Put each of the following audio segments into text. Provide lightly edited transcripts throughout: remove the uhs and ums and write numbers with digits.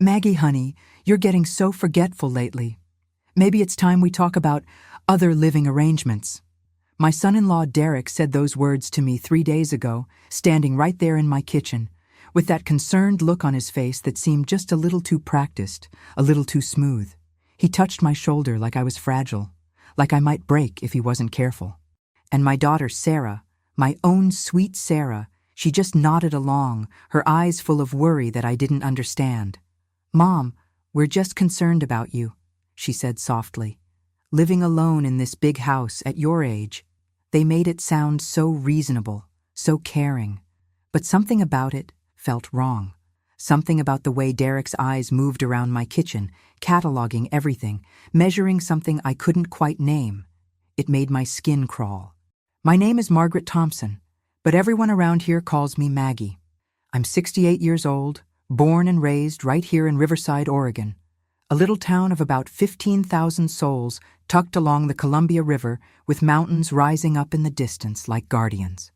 Maggie, honey, you're getting so forgetful lately. Maybe it's time we talk about other living arrangements. My son-in-law Derek said those words to me 3 days ago, standing right there in my kitchen, with that concerned look on his face that seemed just a little too practiced, a little too smooth. He touched my shoulder like I was fragile, like I might break if he wasn't careful. And my daughter Sarah, my own sweet Sarah, she just nodded along, her eyes full of worry that I didn't understand. "Mom, we're just concerned about you," she said softly. "Living alone in this big house at your age." They made it sound so reasonable, so caring. But something about it felt wrong. Something about the way Derek's eyes moved around my kitchen, cataloging everything, measuring something I couldn't quite name. It made my skin crawl. My name is Margaret Thompson, but everyone around here calls me Maggie. I'm 68 years old, born and raised right here in Riverside, Oregon, a little town of about 15,000 souls tucked along the Columbia River with mountains rising up in the distance like guardians.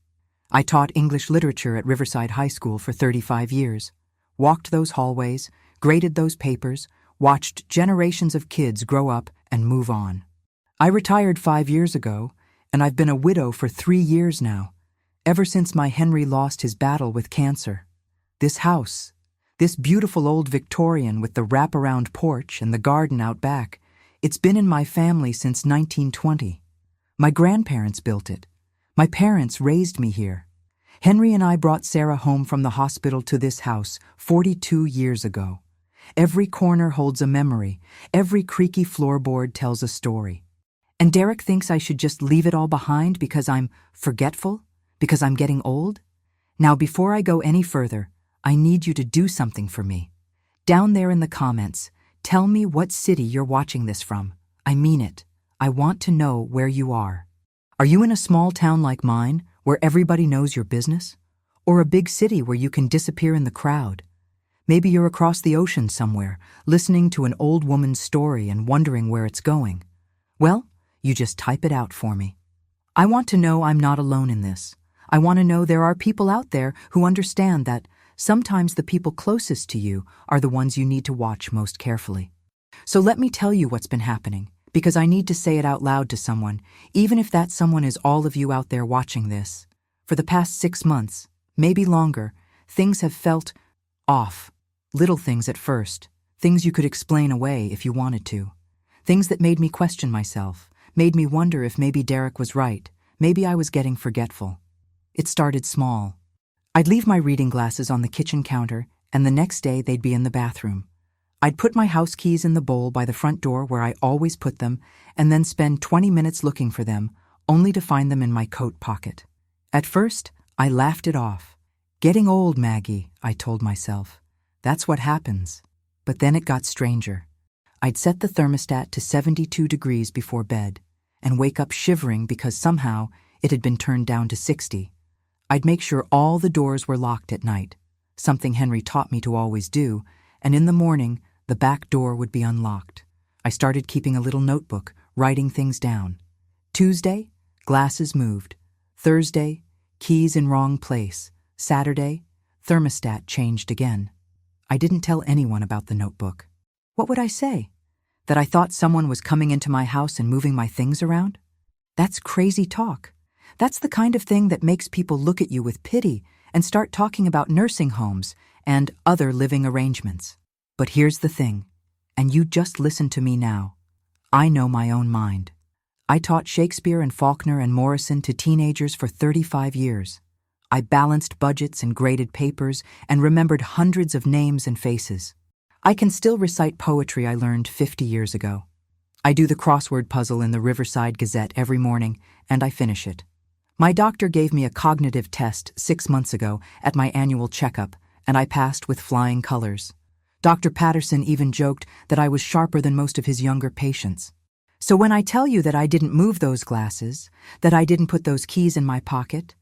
I taught English literature at Riverside High School for 35 years, walked those hallways, graded those papers, watched generations of kids grow up and move on. I retired 5 years ago, and I've been a widow for 3 years now, ever since my Henry lost his battle with cancer. This house, this beautiful old Victorian with the wraparound porch and the garden out back, it's been in my family since 1920. My grandparents built it. My parents raised me here. Henry and I brought Sarah home from the hospital to this house 42 years ago. Every corner holds a memory. Every creaky floorboard tells a story. And Derek thinks I should just leave it all behind because I'm forgetful? Because I'm getting old? Now, before I go any further, I need you to do something for me. Down there in the comments, tell me what city you're watching this from. I mean it. I want to know where you are. Are you in a small town like mine, where everybody knows your business? Or a big city where you can disappear in the crowd? Maybe you're across the ocean somewhere, listening to an old woman's story and wondering where it's going. Well, you just type it out for me. I want to know I'm not alone in this. I want to know there are people out there who understand that sometimes the people closest to you are the ones you need to watch most carefully. So let me tell you what's been happening, because I need to say it out loud to someone, even if that someone is all of you out there watching this. For the past 6 months, maybe longer, things have felt off. Little things at first, things you could explain away if you wanted to. Things that made me question myself, made me wonder if maybe Derek was right, maybe I was getting forgetful. It started small. I'd leave my reading glasses on the kitchen counter, and the next day they'd be in the bathroom. I'd put my house keys in the bowl by the front door where I always put them, and then spend 20 minutes looking for them, only to find them in my coat pocket. At first, I laughed it off. Getting old, Maggie, I told myself. That's what happens. But then it got stranger. I'd set the thermostat to 72 degrees before bed, and wake up shivering because somehow it had been turned down to 60. I'd make sure all the doors were locked at night, something Henry taught me to always do, and in the morning, the back door would be unlocked. I started keeping a little notebook, writing things down. Tuesday, glasses moved. Thursday, keys in wrong place. Saturday, thermostat changed again. I didn't tell anyone about the notebook. What would I say? That I thought someone was coming into my house and moving my things around? That's crazy talk. That's the kind of thing that makes people look at you with pity and start talking about nursing homes and other living arrangements. But here's the thing, and you just listen to me now. I know my own mind. I taught Shakespeare and Faulkner and Morrison to teenagers for 35 years. I balanced budgets and graded papers and remembered hundreds of names and faces. I can still recite poetry I learned 50 years ago. I do the crossword puzzle in the Riverside Gazette every morning, and I finish it. My doctor gave me a cognitive test 6 months ago at my annual checkup, and I passed with flying colors. Dr. Patterson even joked that I was sharper than most of his younger patients. So when I tell you that I didn't move those glasses, that I didn't put those keys in my pocket,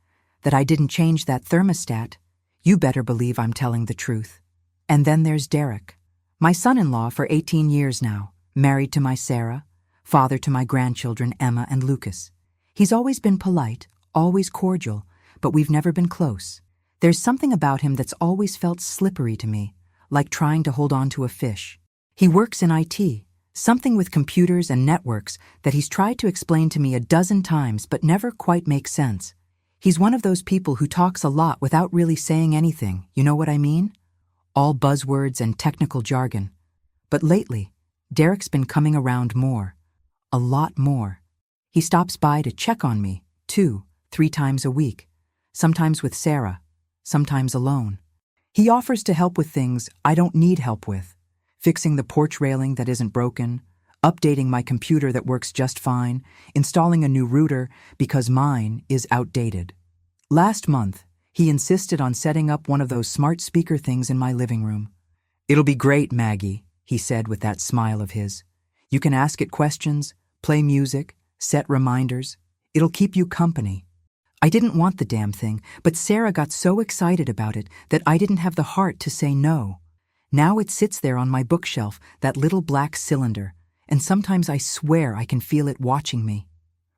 that I didn't change that thermostat, you better believe I'm telling the truth. And then there's Derek, my son-in-law for 18 years now, married to my Sarah, father to my grandchildren Emma and Lucas. He's always been polite, always cordial, but we've never been close. There's something about him that's always felt slippery to me, like trying to hold on to a fish. He works in IT, something with computers and networks that he's tried to explain to me a dozen times but never quite makes sense. He's one of those people who talks a lot without really saying anything, you know what I mean? All buzzwords and technical jargon. But lately, Derek's been coming around more. A lot more. He stops by to check on me 2, 3 times a week, sometimes with Sarah, sometimes alone. He offers to help with things I don't need help with, fixing the porch railing that isn't broken, updating my computer that works just fine, installing a new router because mine is outdated. Last month, he insisted on setting up one of those smart speaker things in my living room. "It'll be great, Maggie," he said with that smile of his. "You can ask it questions, play music, set reminders. It'll keep you company." I didn't want the damn thing, but Sarah got so excited about it that I didn't have the heart to say no. Now it sits there on my bookshelf, that little black cylinder, and sometimes I swear I can feel it watching me.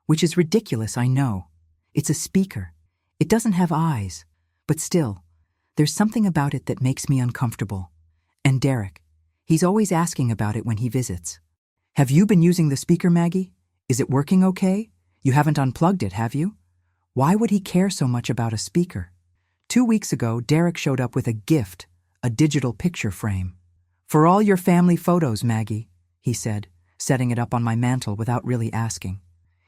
Which is ridiculous, I know. It's a speaker. It doesn't have eyes, but still, there's something about it that makes me uncomfortable. And Derek, he's always asking about it when he visits. "Have you been using the speaker, Maggie? Is it working okay? You haven't unplugged it, have you?" Why would he care so much about a speaker? 2 weeks ago, Derek showed up with a gift, a digital picture frame. "For all your family photos, Maggie," he said, setting it up on my mantle without really asking.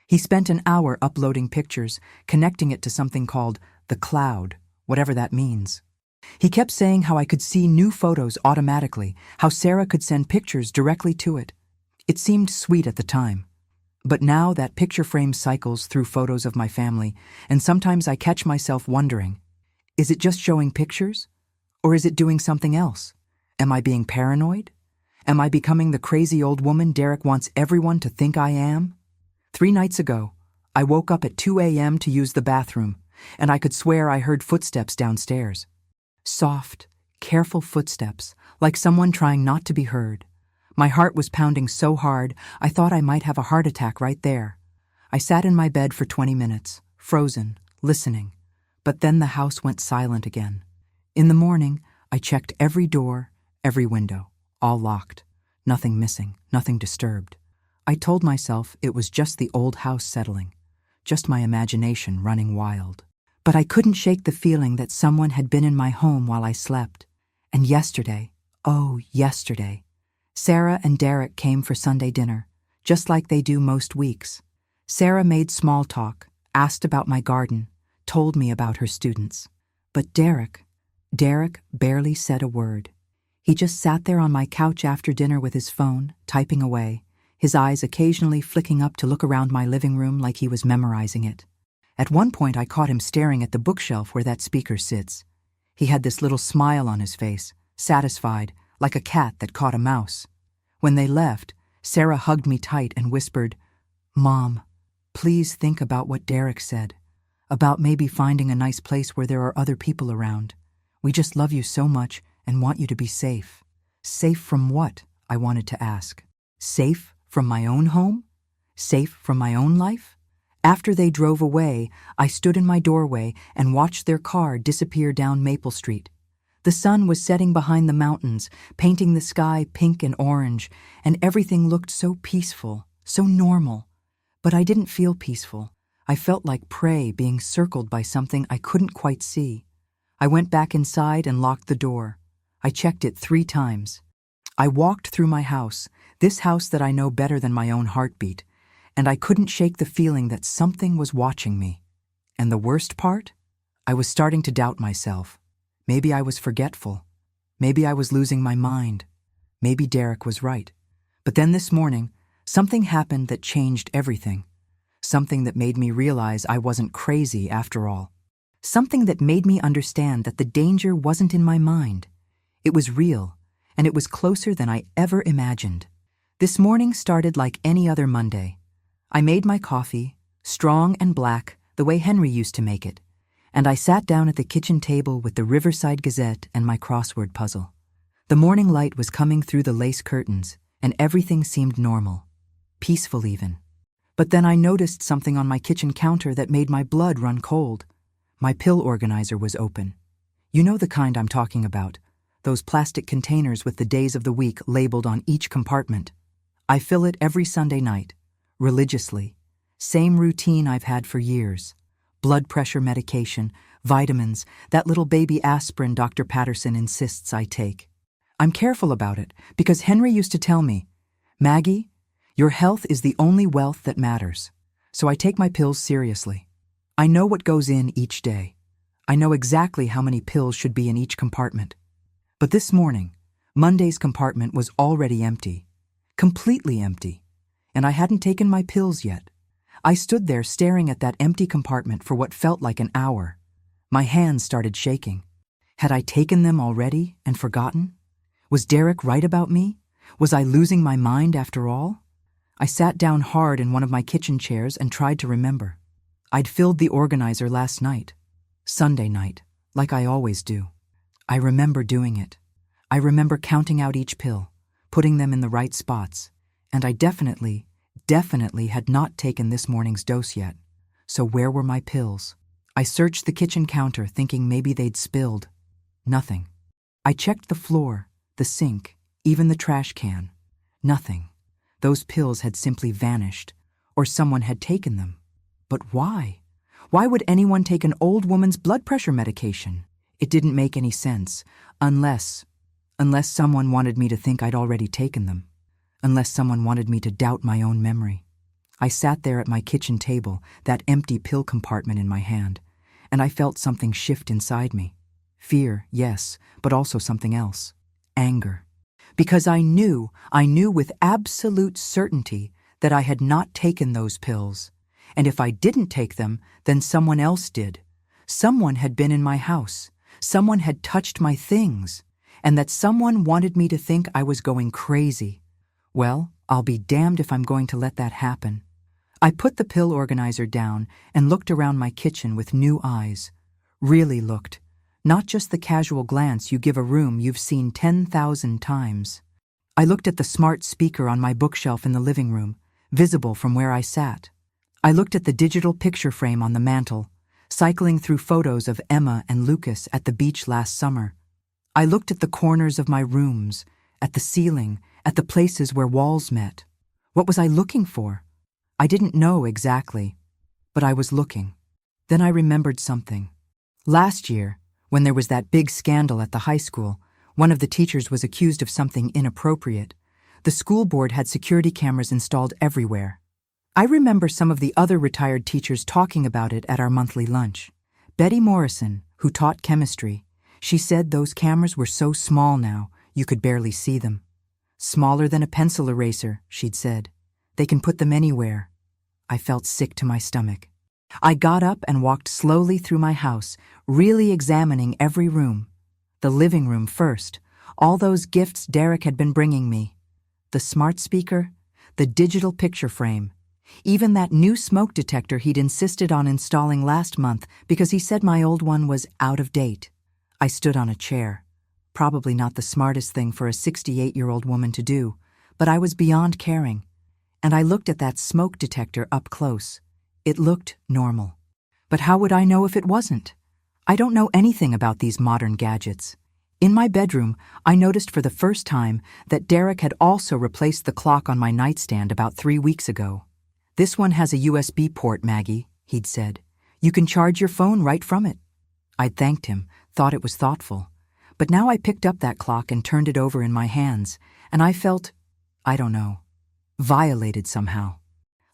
He spent an hour uploading pictures, connecting it to something called the cloud, whatever that means. He kept saying how I could see new photos automatically, how Sarah could send pictures directly to it. It seemed sweet at the time. But now that picture frame cycles through photos of my family, and sometimes I catch myself wondering, is it just showing pictures? Or is it doing something else? Am I being paranoid? Am I becoming the crazy old woman Derek wants everyone to think I am? 3 nights ago, I woke up at 2 a.m. to use the bathroom, and I could swear I heard footsteps downstairs. Soft, careful footsteps, like someone trying not to be heard. My heart was pounding so hard, I thought I might have a heart attack right there. I sat in my bed for 20 minutes, frozen, listening. But then the house went silent again. In the morning, I checked every door, every window, all locked. Nothing missing, nothing disturbed. I told myself it was just the old house settling, just my imagination running wild. But I couldn't shake the feeling that someone had been in my home while I slept. And yesterday, oh, yesterday, Sarah and Derek came for Sunday dinner, just like they do most weeks. Sarah made small talk, asked about my garden, told me about her students. But Derek barely said a word. He just sat there on my couch after dinner with his phone, typing away, his eyes occasionally flicking up to look around my living room like he was memorizing it. At one point, I caught him staring at the bookshelf where that speaker sits. He had this little smile on his face, satisfied, like a cat that caught a mouse. When they left, Sarah hugged me tight and whispered, "Mom, please think about what Derek said, about maybe finding a nice place where there are other people around. We just love you so much and want you to be safe." Safe from what? I wanted to ask. Safe from my own home? Safe from my own life? After they drove away, I stood in my doorway and watched their car disappear down Maple Street. The sun was setting behind the mountains, painting the sky pink and orange, and everything looked so peaceful, so normal. But I didn't feel peaceful. I felt like prey being circled by something I couldn't quite see. I went back inside and locked the door. I checked it 3 times. I walked through my house, this house that I know better than my own heartbeat, and I couldn't shake the feeling that something was watching me. And the worst part? I was starting to doubt myself. Maybe I was forgetful. Maybe I was losing my mind. Maybe Derek was right. But then this morning, something happened that changed everything. Something that made me realize I wasn't crazy after all. Something that made me understand that the danger wasn't in my mind. It was real, and it was closer than I ever imagined. This morning started like any other Monday. I made my coffee, strong and black, the way Henry used to make it, and I sat down at the kitchen table with the Riverside Gazette and my crossword puzzle. The morning light was coming through the lace curtains, and everything seemed normal, peaceful even. But then I noticed something on my kitchen counter that made my blood run cold. My pill organizer was open. You know the kind I'm talking about, those plastic containers with the days of the week labeled on each compartment. I fill it every Sunday night, religiously. Same routine I've had for years. Blood pressure medication, vitamins, that little baby aspirin Dr. Patterson insists I take. I'm careful about it because Henry used to tell me, "Maggie, your health is the only wealth that matters." So I take my pills seriously. I know what goes in each day. I know exactly how many pills should be in each compartment. But this morning, Monday's compartment was already empty. Completely empty. And I hadn't taken my pills yet. I stood there staring at that empty compartment for what felt like an hour. My hands started shaking. Had I taken them already and forgotten? Was Derek right about me? Was I losing my mind after all? I sat down hard in one of my kitchen chairs and tried to remember. I'd filled the organizer last night. Sunday night, like I always do. I remember doing it. I remember counting out each pill, putting them in the right spots, and I definitely had not taken this morning's dose yet. So where were my pills? I searched the kitchen counter thinking maybe they'd spilled. Nothing. I checked the floor, the sink, even the trash can. Nothing. Those pills had simply vanished, or someone had taken them. But why? Why would anyone take an old woman's blood pressure medication? It didn't make any sense, unless someone wanted me to think I'd already taken them. Unless someone wanted me to doubt my own memory. I sat there at my kitchen table, that empty pill compartment in my hand, and I felt something shift inside me. Fear, yes, but also something else. Anger. Because I knew with absolute certainty that I had not taken those pills. And if I didn't take them, then someone else did. Someone had been in my house. Someone had touched my things. And that someone wanted me to think I was going crazy. Well, I'll be damned if I'm going to let that happen. I put the pill organizer down and looked around my kitchen with new eyes. Really looked. Not just the casual glance you give a room you've seen 10,000 times. I looked at the smart speaker on my bookshelf in the living room, visible from where I sat. I looked at the digital picture frame on the mantel, cycling through photos of Emma and Lucas at the beach last summer. I looked at the corners of my rooms, at the ceiling, at the places where walls met. What was I looking for? I didn't know exactly, but I was looking. Then I remembered something. Last year, when there was that big scandal at the high school, one of the teachers was accused of something inappropriate. The school board had security cameras installed everywhere. I remember some of the other retired teachers talking about it at our monthly lunch. Betty Morrison, who taught chemistry, she said those cameras were so small now, you could barely see them. Smaller than a pencil eraser, she'd said. They can put them anywhere. I felt sick to my stomach. I got up and walked slowly through my house, really examining every room. The living room first, all those gifts Derek had been bringing me. The smart speaker, the digital picture frame, even that new smoke detector he'd insisted on installing last month because he said my old one was out of date. I stood on a chair. Probably not the smartest thing for a 68-year-old woman to do, but I was beyond caring. And I looked at that smoke detector up close. It looked normal. But how would I know if it wasn't? I don't know anything about these modern gadgets. In my bedroom, I noticed for the first time that Derek had also replaced the clock on my nightstand about 3 weeks ago. "This one has a USB port, Maggie," he'd said. "You can charge your phone right from it." I'd thanked him, thought it was thoughtful. But now I picked up that clock and turned it over in my hands, and I felt, I don't know, violated somehow.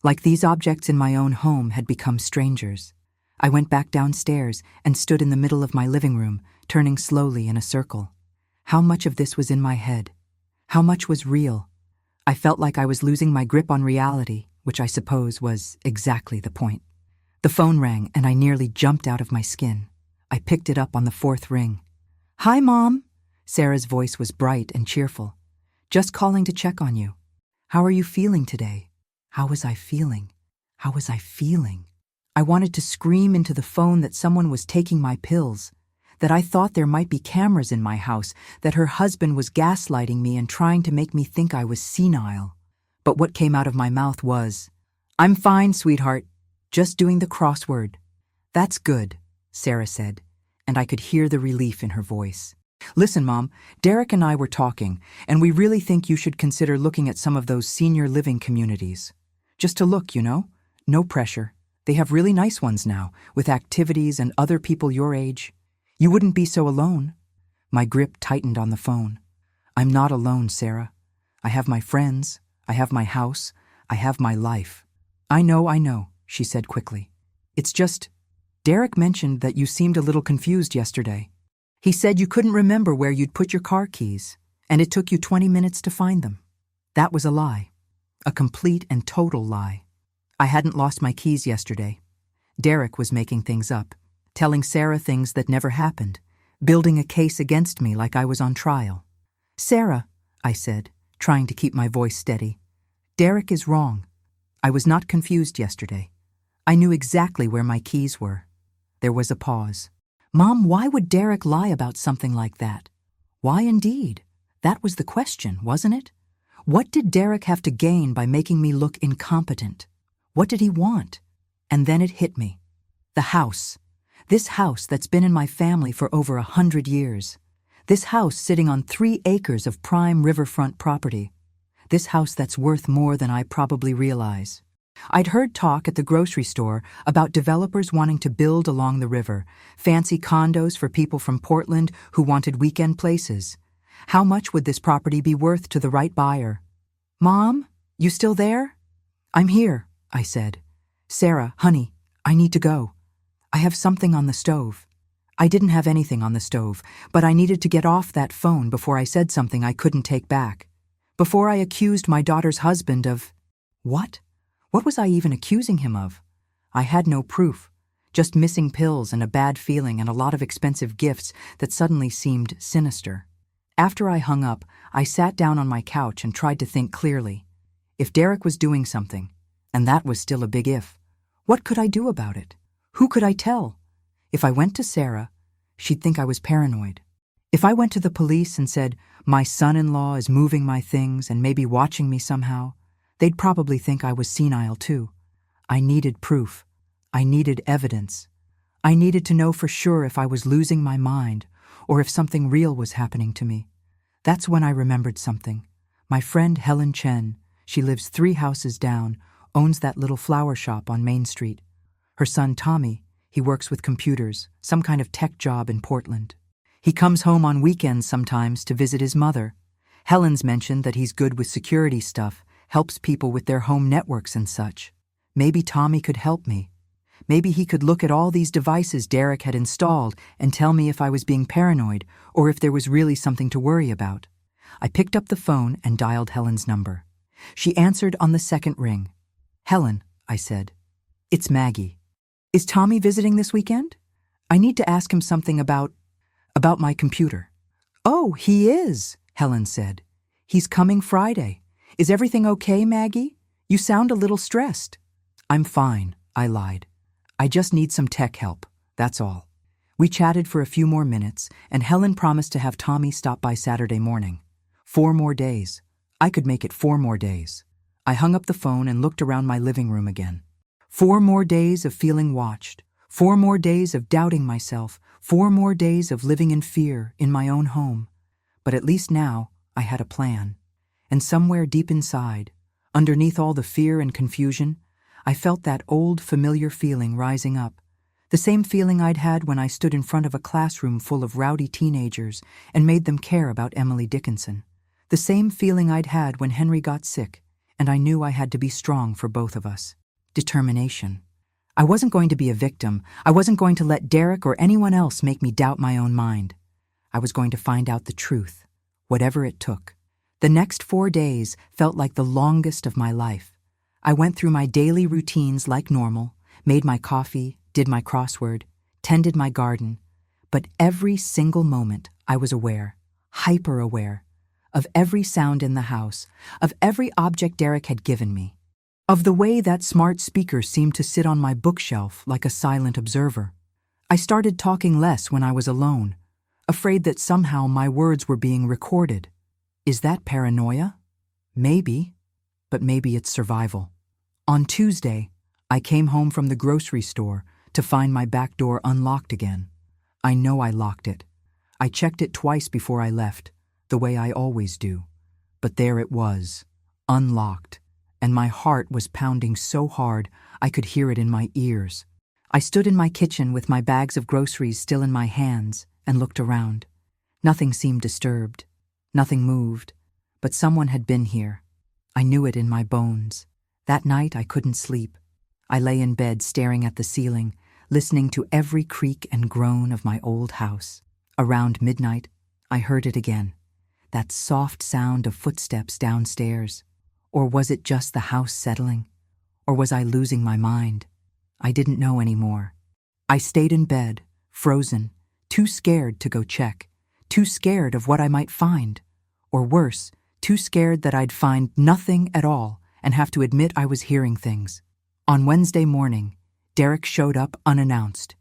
Like these objects in my own home had become strangers. I went back downstairs and stood in the middle of my living room, turning slowly in a circle. How much of this was in my head? How much was real? I felt like I was losing my grip on reality, which I suppose was exactly the point. The phone rang and I nearly jumped out of my skin. I picked it up on the 4th ring. "Hi, Mom." Sarah's voice was bright and cheerful. "Just calling to check on you. How are you feeling today?" How was I feeling? How was I feeling? I wanted to scream into the phone that someone was taking my pills, that I thought there might be cameras in my house, that her husband was gaslighting me and trying to make me think I was senile. But what came out of my mouth was, "I'm fine, sweetheart. Just doing the crossword." "That's good," Sarah said, and I could hear the relief in her voice. Listen, Mom, Derek and I were talking, and we really think you should consider looking at some of those senior living communities. Just to look, you know? No pressure. They have really nice ones now, with activities and other people your age. You wouldn't be so alone. My grip tightened on the phone. I'm not alone, Sarah. I have my friends, I have my house, I have my life. I know, she said quickly. It's just, Derek mentioned that you seemed a little confused yesterday. He said you couldn't remember where you'd put your car keys, and it took you 20 minutes to find them. That was a lie. A complete and total lie. I hadn't lost my keys yesterday. Derek was making things up, telling Sarah things that never happened, building a case against me like I was on trial. Sarah, I said, trying to keep my voice steady, Derek is wrong. I was not confused yesterday. I knew exactly where my keys were. There was a pause. Mom, why would Derek lie about something like that? Why indeed? That was the question, wasn't it? What did Derek have to gain by making me look incompetent? What did he want? And then it hit me. The house. This house that's been in my family for over 100 years. This house sitting on 3 acres of prime riverfront property. This house that's worth more than I probably realize. I'd heard talk at the grocery store about developers wanting to build along the river, fancy condos for people from Portland who wanted weekend places. How much would this property be worth to the right buyer? Mom, you still there? I'm here, I said. Sarah, honey, I need to go. I have something on the stove. I didn't have anything on the stove, but I needed to get off that phone before I said something I couldn't take back. Before I accused my daughter's husband of… What? What was I even accusing him of? I had no proof, just missing pills and a bad feeling and a lot of expensive gifts that suddenly seemed sinister. After I hung up, I sat down on my couch and tried to think clearly. If Derek was doing something, and that was still a big if, what could I do about it? Who could I tell? If I went to Sarah, she'd think I was paranoid. If I went to the police and said, my son-in-law is moving my things and maybe watching me somehow, they'd probably think I was senile too. I needed proof. I needed evidence. I needed to know for sure if I was losing my mind or if something real was happening to me. That's when I remembered something. My friend Helen Chen, she lives 3 houses down, owns that little flower shop on Main Street. Her son Tommy, he works with computers, some kind of tech job in Portland. He comes home on weekends sometimes to visit his mother. Helen's mentioned that he's good with security stuff, helps people with their home networks and such. Maybe Tommy could help me. Maybe he could look at all these devices Derek had installed and tell me if I was being paranoid or if there was really something to worry about. I picked up the phone and dialed Helen's number. She answered on the second ring. Helen, I said. It's Maggie. Is Tommy visiting this weekend? I need to ask him something about my computer. Oh, he is, Helen said. He's coming Friday. Is everything okay, Maggie? You sound a little stressed. I'm fine, I lied. I just need some tech help, that's all. We chatted for a few more minutes, and Helen promised to have Tommy stop by Saturday morning. 4 more days. I could make it 4 more days. I hung up the phone and looked around my living room again. 4 more days of feeling watched. 4 more days of doubting myself. 4 more days of living in fear in my own home. But at least now, I had a plan. And somewhere deep inside, underneath all the fear and confusion, I felt that old familiar feeling rising up. The same feeling I'd had when I stood in front of a classroom full of rowdy teenagers and made them care about Emily Dickinson. The same feeling I'd had when Henry got sick, and I knew I had to be strong for both of us. Determination. I wasn't going to be a victim. I wasn't going to let Derek or anyone else make me doubt my own mind. I was going to find out the truth, whatever it took. The next 4 days felt like the longest of my life. I went through my daily routines like normal, made my coffee, did my crossword, tended my garden, but every single moment I was aware, hyper-aware, of every sound in the house, of every object Derek had given me, of the way that smart speaker seemed to sit on my bookshelf like a silent observer. I started talking less when I was alone, afraid that somehow my words were being recorded. Is that paranoia? Maybe, but maybe it's survival. On Tuesday, I came home from the grocery store to find my back door unlocked again. I know I locked it. I checked it twice before I left, the way I always do. But there it was, unlocked, and my heart was pounding so hard I could hear it in my ears. I stood in my kitchen with my bags of groceries still in my hands and looked around. Nothing seemed disturbed. Nothing moved. But someone had been here. I knew it in my bones. That night I couldn't sleep. I lay in bed staring at the ceiling, listening to every creak and groan of my old house. Around midnight, I heard it again. That soft sound of footsteps downstairs. Or was it just the house settling? Or was I losing my mind? I didn't know anymore. I stayed in bed, frozen, too scared to go check, too scared of what I might find. Or worse, too scared that I'd find nothing at all and have to admit I was hearing things. On Wednesday morning, Derek showed up unannounced.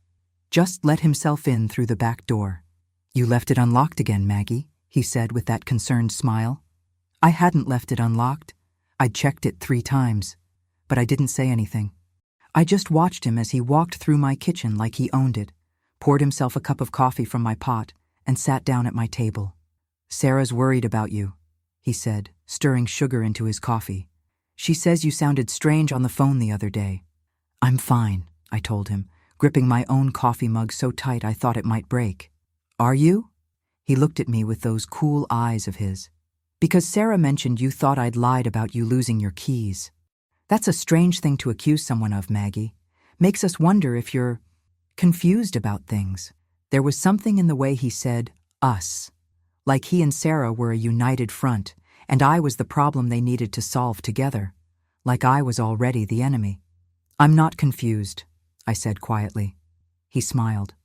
Just let himself in through the back door. "You left it unlocked again, Maggie," he said with that concerned smile. I hadn't left it unlocked. I'd checked it 3 times, but I didn't say anything. I just watched him as he walked through my kitchen like he owned it, poured himself a cup of coffee from my pot, and sat down at my table. "Sarah's worried about you," he said, stirring sugar into his coffee. "She says you sounded strange on the phone the other day." "I'm fine," I told him, gripping my own coffee mug so tight I thought it might break. "Are you?" He looked at me with those cool eyes of his. "Because Sarah mentioned you thought I'd lied about you losing your keys. That's a strange thing to accuse someone of, Maggie. Makes us wonder if you're confused about things." There was something in the way he said, "us." Like he and Sarah were a united front, and I was the problem they needed to solve together. Like I was already the enemy. "I'm not confused," I said quietly. He smiled.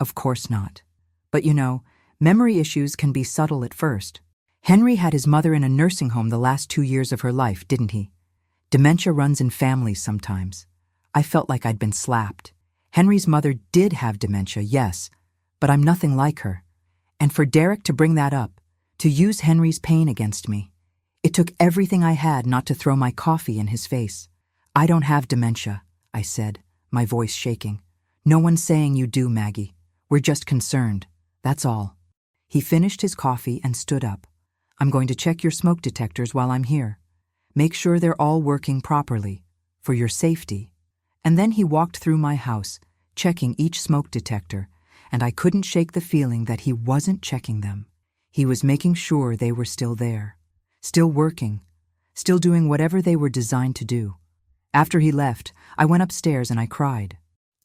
"Of course not. But you know, memory issues can be subtle at first. Henry had his mother in a nursing home the last 2 years of her life, didn't he? Dementia runs in families sometimes. I felt like I'd been slapped. Henry's mother did have dementia, yes, but I'm nothing like her. And for Derek to bring that up, to use Henry's pain against me, it took everything I had not to throw my coffee in his face. "I don't have dementia," I said, my voice shaking. "No one's saying you do, Maggie. We're just concerned. That's all." He finished his coffee and stood up. "I'm going to check your smoke detectors while I'm here. Make sure they're all working properly, for your safety." And then he walked through my house, checking each smoke detector, and I couldn't shake the feeling that he wasn't checking them. He was making sure they were still there, still working, still doing whatever they were designed to do. After he left, I went upstairs and I cried.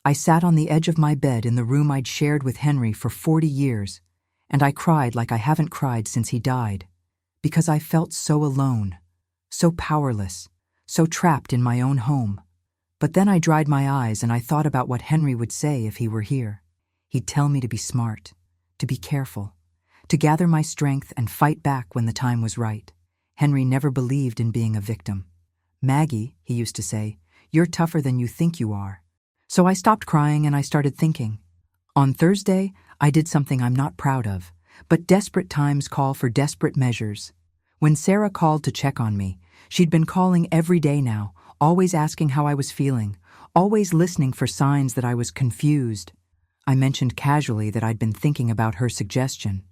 I sat on the edge of my bed in the room I'd shared with Henry for 40 years, and I cried like I haven't cried since he died, because I felt so alone, so powerless, so trapped in my own home. But then I dried my eyes and I thought about what Henry would say if he were here. He'd tell me to be smart, to be careful, to gather my strength and fight back when the time was right. Henry never believed in being a victim. "Maggie," he used to say, "you're tougher than you think you are." So I stopped crying and I started thinking. On Thursday, I did something I'm not proud of, but desperate times call for desperate measures. When Sarah called to check on me, she'd been calling every day now, always asking how I was feeling, always listening for signs that I was confused. I mentioned casually that I'd been thinking about her suggestion,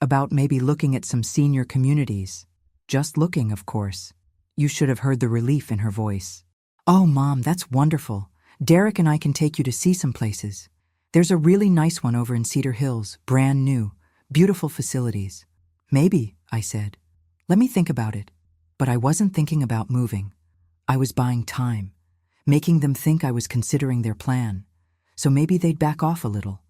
about maybe looking at some senior communities. Just looking, of course. You should have heard the relief in her voice. "Oh, Mom, that's wonderful. Derek and I can take you to see some places. There's a really nice one over in Cedar Hills, brand new, beautiful facilities." "Maybe," I said. "Let me think about it." But I wasn't thinking about moving. I was buying time, making them think I was considering their plan. So maybe they'd back off a little.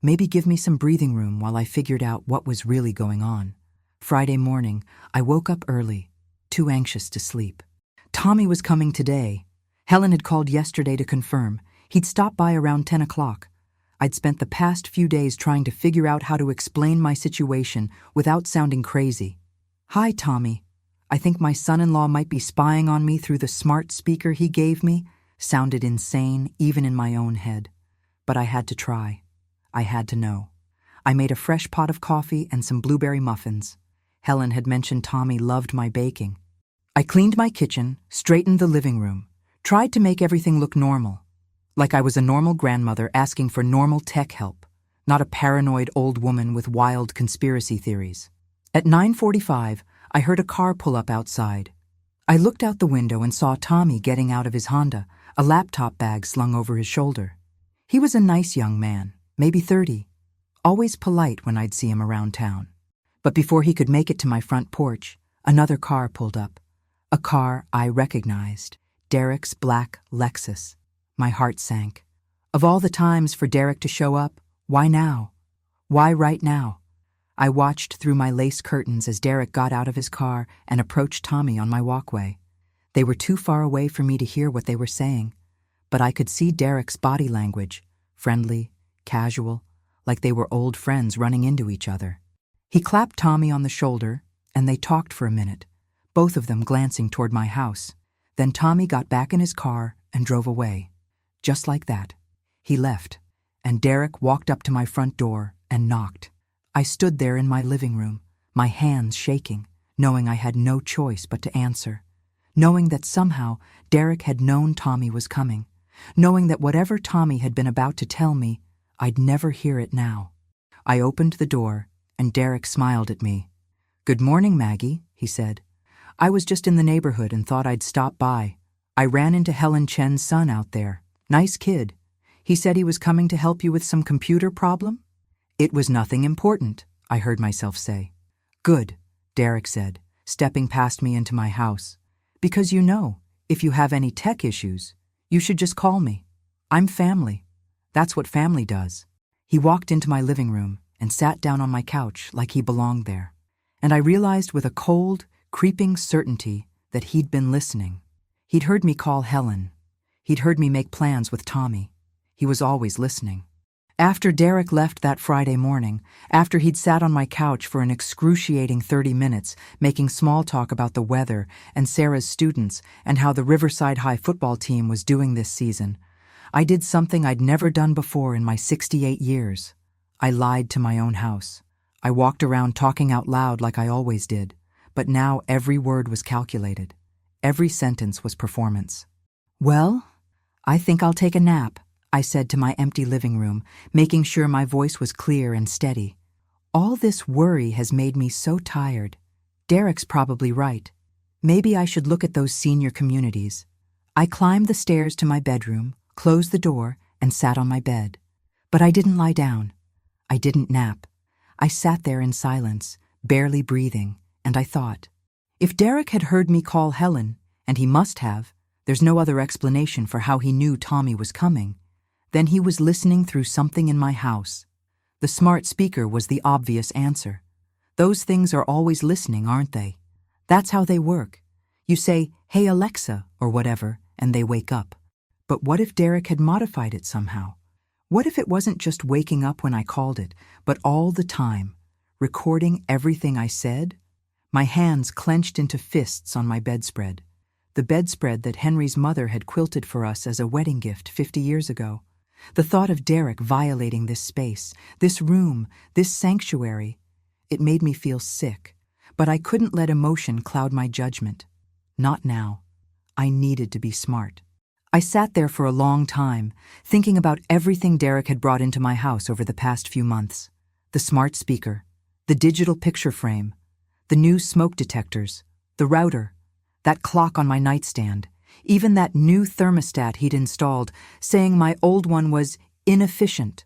Maybe give me some breathing room while I figured out what was really going on. Friday morning, I woke up early, too anxious to sleep. Tommy was coming today. Helen had called yesterday to confirm. He'd stop by around 10 o'clock. I'd spent the past few days trying to figure out how to explain my situation without sounding crazy. "Hi, Tommy. I think my son-in-law might be spying on me through the smart speaker he gave me," sounded insane even in my own head. But I had to try. I had to know. I made a fresh pot of coffee and some blueberry muffins. Helen had mentioned Tommy loved my baking. I cleaned my kitchen, straightened the living room, tried to make everything look normal, like I was a normal grandmother asking for normal tech help. not a paranoid old woman with wild conspiracy theories. At 9:45, I heard a car pull up outside. I looked out the window and saw Tommy getting out of his Honda, a laptop bag slung over his shoulder. He was a nice young man, maybe 30, always polite when I'd see him around town. But before he could make it to my front porch, another car pulled up. A car I recognized, Derek's black Lexus. My heart sank. Of all the times for Derek to show up, why now? Why right now? I watched through my lace curtains as Derek got out of his car and approached Tommy on my walkway. They were too far away for me to hear what they were saying, but I could see Derek's body language, friendly, casual, like they were old friends running into each other. He clapped Tommy on the shoulder, and they talked for a minute, both of them glancing toward my house. Then Tommy got back in his car and drove away. Just like that. He left, and Derek walked up to my front door and knocked. I stood there in my living room, my hands shaking, knowing I had no choice but to answer, knowing that somehow Derek had known Tommy was coming, knowing that whatever Tommy had been about to tell me, I'd never hear it now. I opened the door, and Derek smiled at me. "Good morning, Maggie," he said. "I was just in the neighborhood and thought I'd stop by. I ran into Helen Chen's son out there. Nice kid. He said he was coming to help you with some computer problem?" "It was nothing important," I heard myself say. "Good," Derek said, stepping past me into my house. "Because if you have any tech issues, you should just call me. I'm family. That's what family does." He walked into my living room and sat down on my couch like he belonged there. And I realized with a cold, creeping certainty that he'd been listening. He'd heard me call Helen. He'd heard me make plans with Tommy. He was always listening. After Derek left that Friday morning, after he'd sat on my couch for an excruciating 30 minutes, making small talk about the weather and Sarah's students and how the Riverside High football team was doing this season, I did something I'd never done before in my 68 years. I lied to my own house. I walked around talking out loud like I always did, but now every word was calculated. Every sentence was performance. "Well, I think I'll take a nap," I said to my empty living room, making sure my voice was clear and steady. "All this worry has made me so tired. Derek's probably right. Maybe I should look at those senior communities." I climbed the stairs to my bedroom, closed the door, and sat on my bed. But I didn't lie down. I didn't nap. I sat there in silence, barely breathing, and I thought, if Derek had heard me call Helen, and he must have, there's no other explanation for how he knew Tommy was coming, then he was listening through something in my house. The smart speaker was the obvious answer. Those things are always listening, aren't they? That's how they work. You say, "Hey Alexa," or whatever, and they wake up. But what if Derek had modified it somehow? What if it wasn't just waking up when I called it, but all the time, recording everything I said? My hands clenched into fists on my bedspread. The bedspread that Henry's mother had quilted for us as a wedding gift 50 years ago. The thought of Derek violating this space, this room, this sanctuary, it made me feel sick, but I couldn't let emotion cloud my judgment. Not now. I needed to be smart. I sat there for a long time, thinking about everything Derek had brought into my house over the past few months. The smart speaker, the digital picture frame, the new smoke detectors, the router, that clock on my nightstand, even that new thermostat he'd installed, saying my old one was inefficient.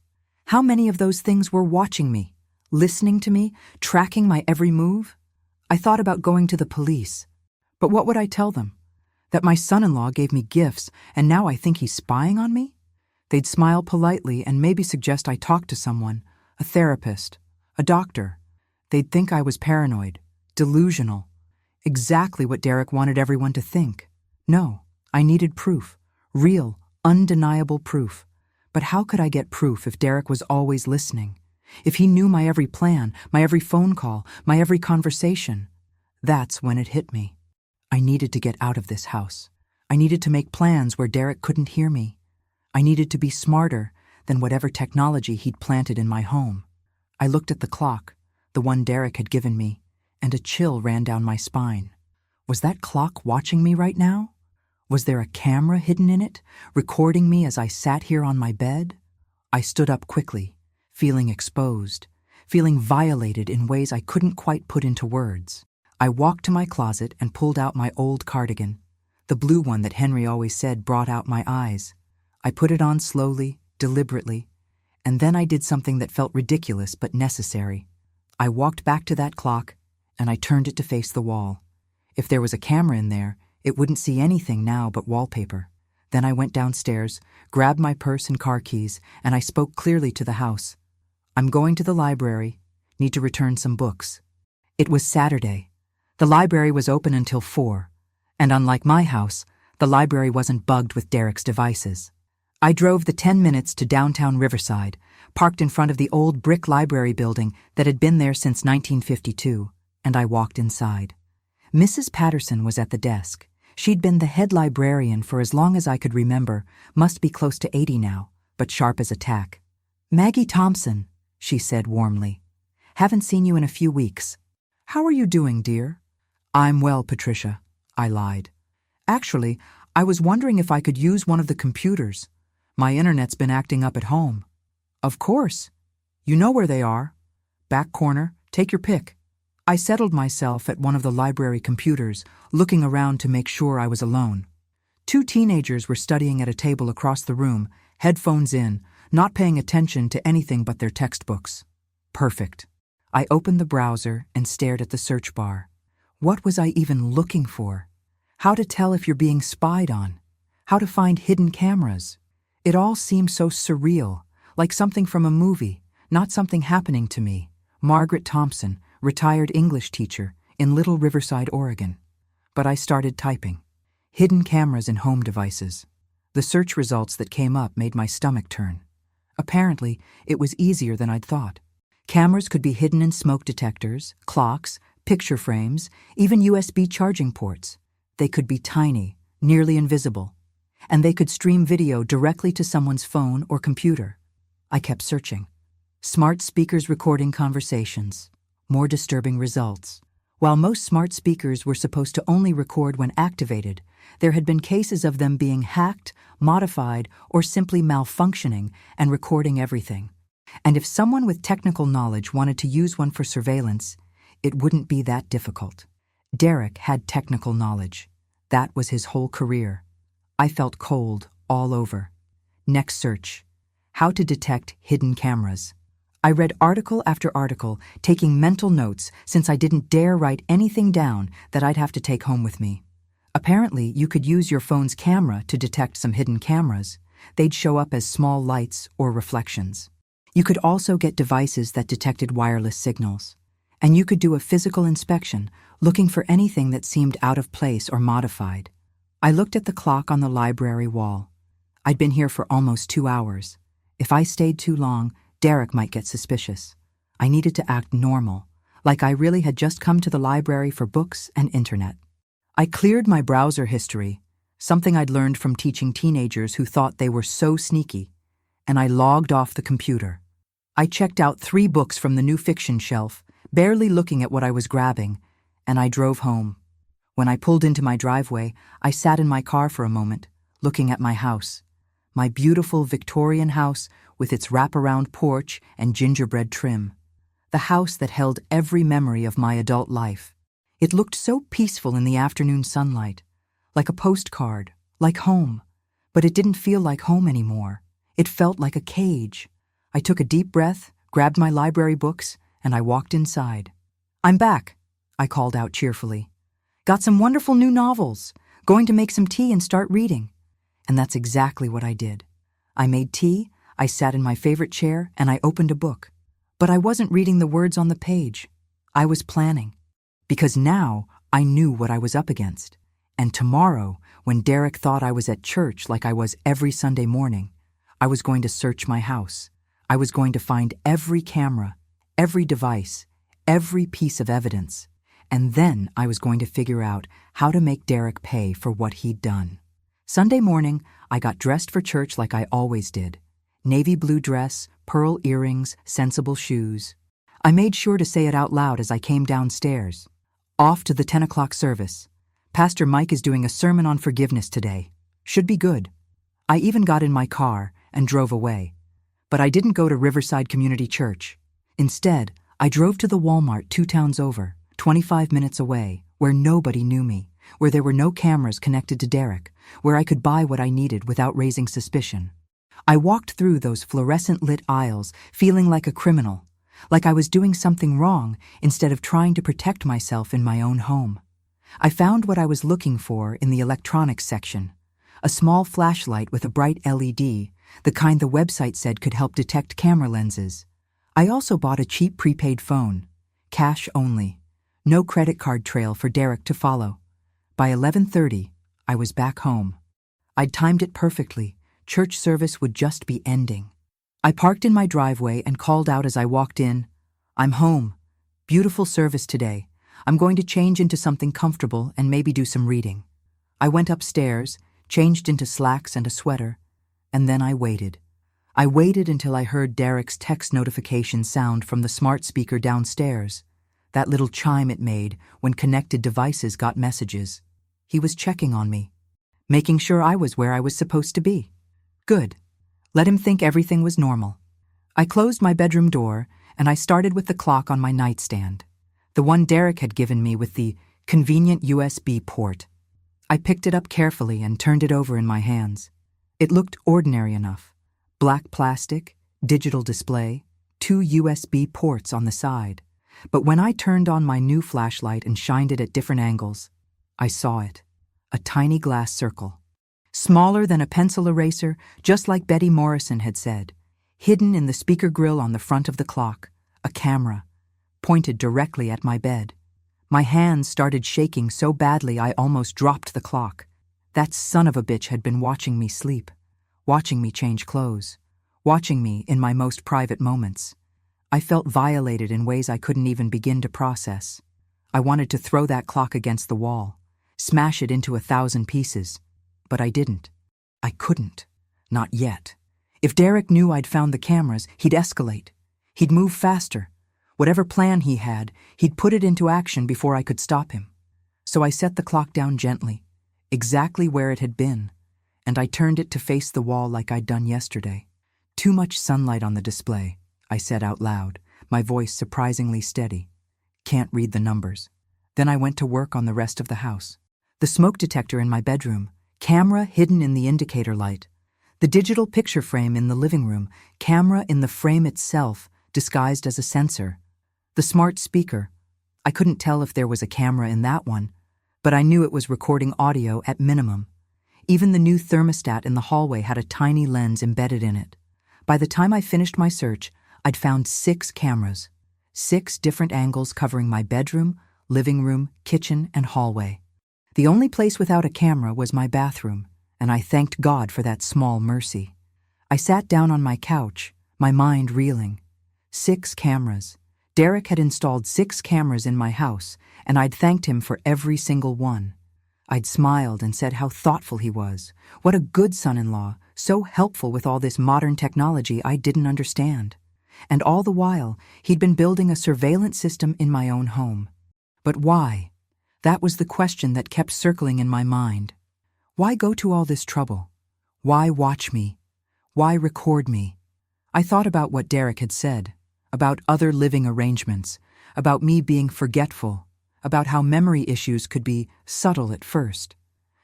How many of those things were watching me, listening to me, tracking my every move? I thought about going to the police. But what would I tell them? That my son-in-law gave me gifts, and now I think he's spying on me? They'd smile politely and maybe suggest I talk to someone, a therapist, a doctor. They'd think I was paranoid, delusional. Exactly what Derek wanted everyone to think. No, I needed proof. Real, undeniable proof. But how could I get proof if Derek was always listening? If he knew my every plan, my every phone call, my every conversation? That's when it hit me. I needed to get out of this house. I needed to make plans where Derek couldn't hear me. I needed to be smarter than whatever technology he'd planted in my home. I looked at the clock, the one Derek had given me, and a chill ran down my spine. Was that clock watching me right now? Was there a camera hidden in it, recording me as I sat here on my bed? I stood up quickly, feeling exposed, feeling violated in ways I couldn't quite put into words. I walked to my closet and pulled out my old cardigan, the blue one that Henry always said brought out my eyes. I put it on slowly, deliberately, and then I did something that felt ridiculous but necessary. I walked back to that clock, and I turned it to face the wall. If there was a camera in there, it wouldn't see anything now but wallpaper. Then I went downstairs, grabbed my purse and car keys, and I spoke clearly to the house. I'm going to the library, need to return some books. It was Saturday. The library was open until 4, and unlike my house, the library wasn't bugged with Derek's devices. I drove the 10 minutes to downtown Riverside, parked in front of the old brick library building that had been there since 1952, and I walked inside. Mrs. Patterson was at the desk. She'd been the head librarian for as long as I could remember, must be close to 80 now, but sharp as a tack. "Maggie Thompson," she said warmly. "Haven't seen you in a few weeks. How are you doing, dear?" "I'm well, Patricia," I lied. "Actually, I was wondering if I could use one of the computers. My internet's been acting up at home." "Of course. You know where they are. Back corner, take your pick." I settled myself at one of the library computers, looking around to make sure I was alone. 2 teenagers were studying at a table across the room, headphones in, not paying attention to anything but their textbooks. Perfect. I opened the browser and stared at the search bar. What was I even looking for? How to tell if you're being spied on? How to find hidden cameras? It all seemed so surreal, like something from a movie, not something happening to me. Margaret Thompson, retired English teacher in Little Riverside, Oregon. But I started typing. Hidden cameras in home devices. The search results that came up made my stomach turn. Apparently, it was easier than I'd thought. Cameras could be hidden in smoke detectors, clocks, picture frames, even USB charging ports. They could be tiny, nearly invisible, and they could stream video directly to someone's phone or computer. I kept searching. Smart speakers recording conversations. More disturbing results. While most smart speakers were supposed to only record when activated, there had been cases of them being hacked, modified, or simply malfunctioning and recording everything. And if someone with technical knowledge wanted to use one for surveillance, it wouldn't be that difficult. Derek had technical knowledge. That was his whole career. I felt cold all over. Next search. How to detect hidden cameras. I read article after article, taking mental notes since I didn't dare write anything down that I'd have to take home with me. Apparently, you could use your phone's camera to detect some hidden cameras. They'd show up as small lights or reflections. You could also get devices that detected wireless signals. And you could do a physical inspection, looking for anything that seemed out of place or modified. I looked at the clock on the library wall. I'd been here for almost 2 hours. If I stayed too long, Derek might get suspicious. I needed to act normal, like I really had just come to the library for books and internet. I cleared my browser history, something I'd learned from teaching teenagers who thought they were so sneaky, and I logged off the computer. I checked out 3 books from the new fiction shelf, barely looking at what I was grabbing, and I drove home. When I pulled into my driveway, I sat in my car for a moment, looking at my house. My beautiful Victorian house with its wraparound porch and gingerbread trim. The house that held every memory of my adult life. It looked so peaceful in the afternoon sunlight, like a postcard, like home. But it didn't feel like home anymore. It felt like a cage. I took a deep breath, grabbed my library books, and I walked inside. "I'm back," I called out cheerfully. "Got some wonderful new novels. Going to make some tea and start reading." And that's exactly what I did. I made tea, I sat in my favorite chair, and I opened a book. But I wasn't reading the words on the page. I was planning. Because now I knew what I was up against. And tomorrow, when Derek thought I was at church like I was every Sunday morning, I was going to search my house. I was going to find every camera, every device, every piece of evidence. And then I was going to figure out how to make Derek pay for what he'd done. Sunday morning, I got dressed for church like I always did. Navy blue dress, pearl earrings, sensible shoes. I made sure to say it out loud as I came downstairs. Off to the 10 o'clock service. Pastor Mike is doing a sermon on forgiveness today. Should be good. I even got in my car and drove away. But I didn't go to Riverside Community Church. Instead, I drove to the Walmart 2 towns over, 25 minutes away, where nobody knew me, where there were no cameras connected to Derek, where I could buy what I needed without raising suspicion. I walked through those fluorescent-lit aisles, feeling like a criminal, like I was doing something wrong instead of trying to protect myself in my own home. I found what I was looking for in the electronics section, a small flashlight with a bright LED, the kind the website said could help detect camera lenses. I also bought a cheap prepaid phone, cash only, no credit card trail for Derek to follow. By 11:30, I was back home. I'd timed it perfectly. Church service would just be ending. I parked in my driveway and called out as I walked in, "I'm home. Beautiful service today. I'm going to change into something comfortable and maybe do some reading." I went upstairs, changed into slacks and a sweater, and then I waited. I waited until I heard Derek's text notification sound from the smart speaker downstairs, that little chime it made when connected devices got messages. He was checking on me, making sure I was where I was supposed to be. Good. Let him think everything was normal. I closed my bedroom door, and I started with the clock on my nightstand, the one Derek had given me with the convenient USB port. I picked it up carefully and turned it over in my hands. It looked ordinary enough. Black plastic, digital display, 2 USB ports on the side. But when I turned on my new flashlight and shined it at different angles, I saw it. A tiny glass circle. Smaller than a pencil eraser, just like Betty Morrison had said. Hidden in the speaker grill on the front of the clock, a camera, pointed directly at my bed. My hands started shaking so badly I almost dropped the clock. That son of a bitch had been watching me sleep, watching me change clothes, watching me in my most private moments. I felt violated in ways I couldn't even begin to process. I wanted to throw that clock against the wall, smash it into 1,000 pieces. But I didn't. I couldn't. Not yet. If Derek knew I'd found the cameras, he'd escalate. He'd move faster. Whatever plan he had, he'd put it into action before I could stop him. So I set the clock down gently, exactly where it had been, and I turned it to face the wall like I'd done yesterday. "Too much sunlight on the display," I said out loud, my voice surprisingly steady. "Can't read the numbers." Then I went to work on the rest of the house. The smoke detector in my bedroom, camera hidden in the indicator light, the digital picture frame in the living room, camera in the frame itself, disguised as a sensor. The smart speaker. I couldn't tell if there was a camera in that one, but I knew it was recording audio at minimum. Even the new thermostat in the hallway had a tiny lens embedded in it. By the time I finished my search, I'd found 6 cameras, 6 different angles covering my bedroom, living room, kitchen, and hallway. The only place without a camera was my bathroom, and I thanked God for that small mercy. I sat down on my couch, my mind reeling. 6 cameras. Derek had installed 6 cameras in my house, and I'd thanked him for every single one. I'd smiled and said how thoughtful he was. What a good son-in-law, so helpful with all this modern technology I didn't understand. And all the while, he'd been building a surveillance system in my own home. But why? That was the question that kept circling in my mind. Why go to all this trouble? Why watch me? Why record me? I thought about what Derek had said, about other living arrangements, about me being forgetful, about how memory issues could be subtle at first.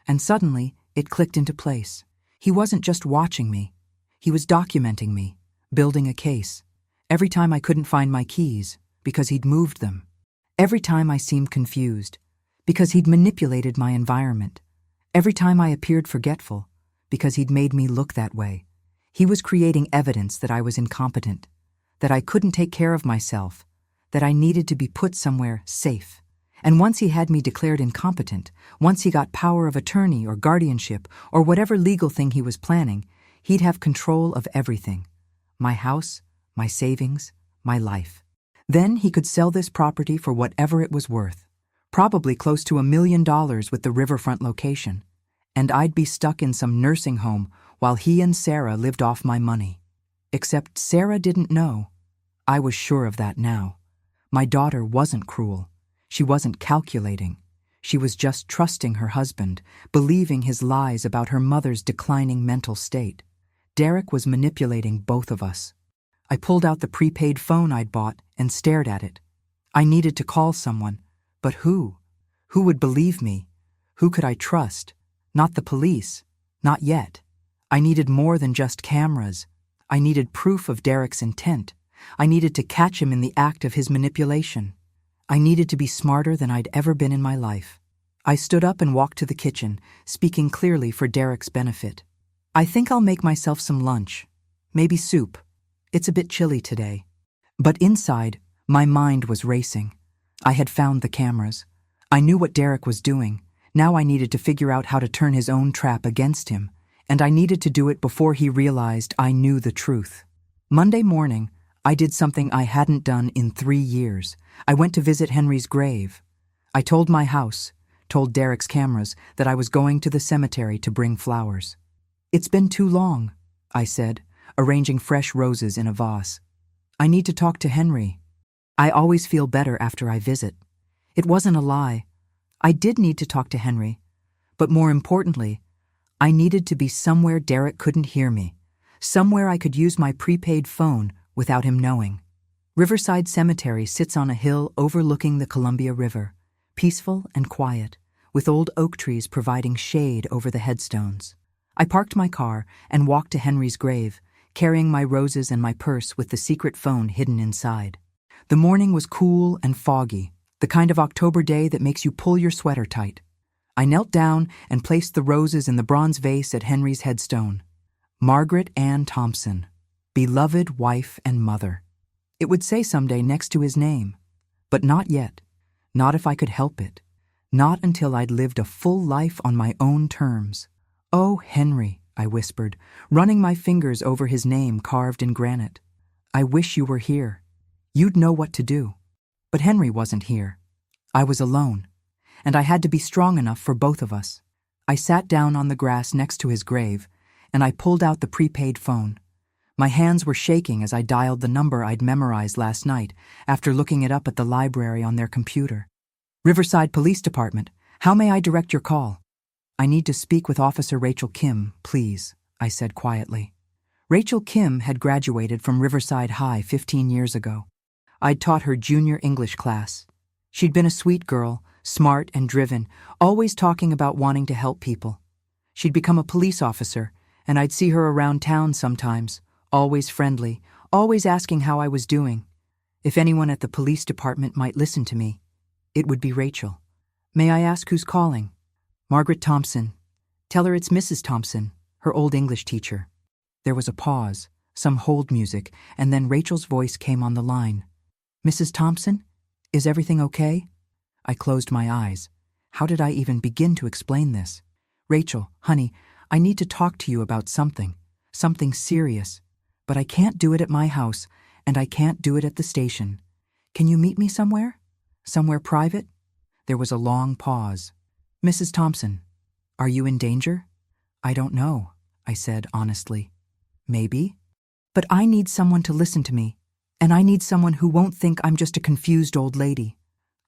And suddenly, it clicked into place. He wasn't just watching me. He was documenting me, building a case. Every time I couldn't find my keys, because he'd moved them. Every time I seemed confused, because he'd manipulated my environment. Every time I appeared forgetful, because he'd made me look that way. He was creating evidence that I was incompetent, that I couldn't take care of myself, that I needed to be put somewhere safe. And once he had me declared incompetent, once he got power of attorney or guardianship or whatever legal thing he was planning, he'd have control of everything. My house, my savings, my life. Then he could sell this property for whatever it was worth. Probably close to $1 million with the riverfront location. And I'd be stuck in some nursing home while he and Sarah lived off my money. Except Sarah didn't know. I was sure of that now. My daughter wasn't cruel. She wasn't calculating. She was just trusting her husband, believing his lies about her mother's declining mental state. Derek was manipulating both of us. I pulled out the prepaid phone I'd bought and stared at it. I needed to call someone, but who? Who would believe me? Who could I trust? Not the police. Not yet. I needed more than just cameras. I needed proof of Derek's intent. I needed to catch him in the act of his manipulation. I needed to be smarter than I'd ever been in my life. I stood up and walked to the kitchen, speaking clearly for Derek's benefit. I think I'll make myself some lunch. Maybe soup. It's a bit chilly today. But inside, my mind was racing. I had found the cameras. I knew what Derek was doing. Now I needed to figure out how to turn his own trap against him, and I needed to do it before he realized I knew the truth. Monday morning, I did something I hadn't done in 3 years. I went to visit Henry's grave. I told my house, told Derek's cameras, that I was going to the cemetery to bring flowers. "It's been too long," I said, arranging fresh roses in a vase. "I need to talk to Henry. I always feel better after I visit." It wasn't a lie. I did need to talk to Henry. But more importantly, I needed to be somewhere Derek couldn't hear me, somewhere I could use my prepaid phone without him knowing. Riverside Cemetery sits on a hill overlooking the Columbia River, peaceful and quiet, with old oak trees providing shade over the headstones. I parked my car and walked to Henry's grave, carrying my roses and my purse with the secret phone hidden inside. The morning was cool and foggy, the kind of October day that makes you pull your sweater tight. I knelt down and placed the roses in the bronze vase at Henry's headstone. Margaret Ann Thompson, beloved wife and mother. It would say someday next to his name, but not yet. Not if I could help it. Not until I'd lived a full life on my own terms. "Oh, Henry," I whispered, running my fingers over his name carved in granite. "I wish you were here. You'd know what to do." But Henry wasn't here. I was alone, and I had to be strong enough for both of us. I sat down on the grass next to his grave, and I pulled out the prepaid phone. My hands were shaking as I dialed the number I'd memorized last night after looking it up at the library on their computer. "Riverside Police Department, how may I direct your call?" "I need to speak with Officer Rachel Kim, please," I said quietly. Rachel Kim had graduated from Riverside High 15 years ago. I'd taught her junior English class. She'd been a sweet girl, smart and driven, always talking about wanting to help people. She'd become a police officer, and I'd see her around town sometimes, always friendly, always asking how I was doing. If anyone at the police department might listen to me, it would be Rachel. "May I ask who's calling?" "Margaret Thompson. Tell her it's Mrs. Thompson, her old English teacher." There was a pause, some hold music, and then Rachel's voice came on the line. "Mrs. Thompson, is everything okay?" I closed my eyes. How did I even begin to explain this? "Rachel, honey, I need to talk to you about something serious. But I can't do it at my house, and I can't do it at the station. Can you meet me somewhere? Somewhere private?" There was a long pause. "Mrs. Thompson, are you in danger?" "I don't know," I said honestly. "Maybe? But I need someone to listen to me, and I need someone who won't think I'm just a confused old lady."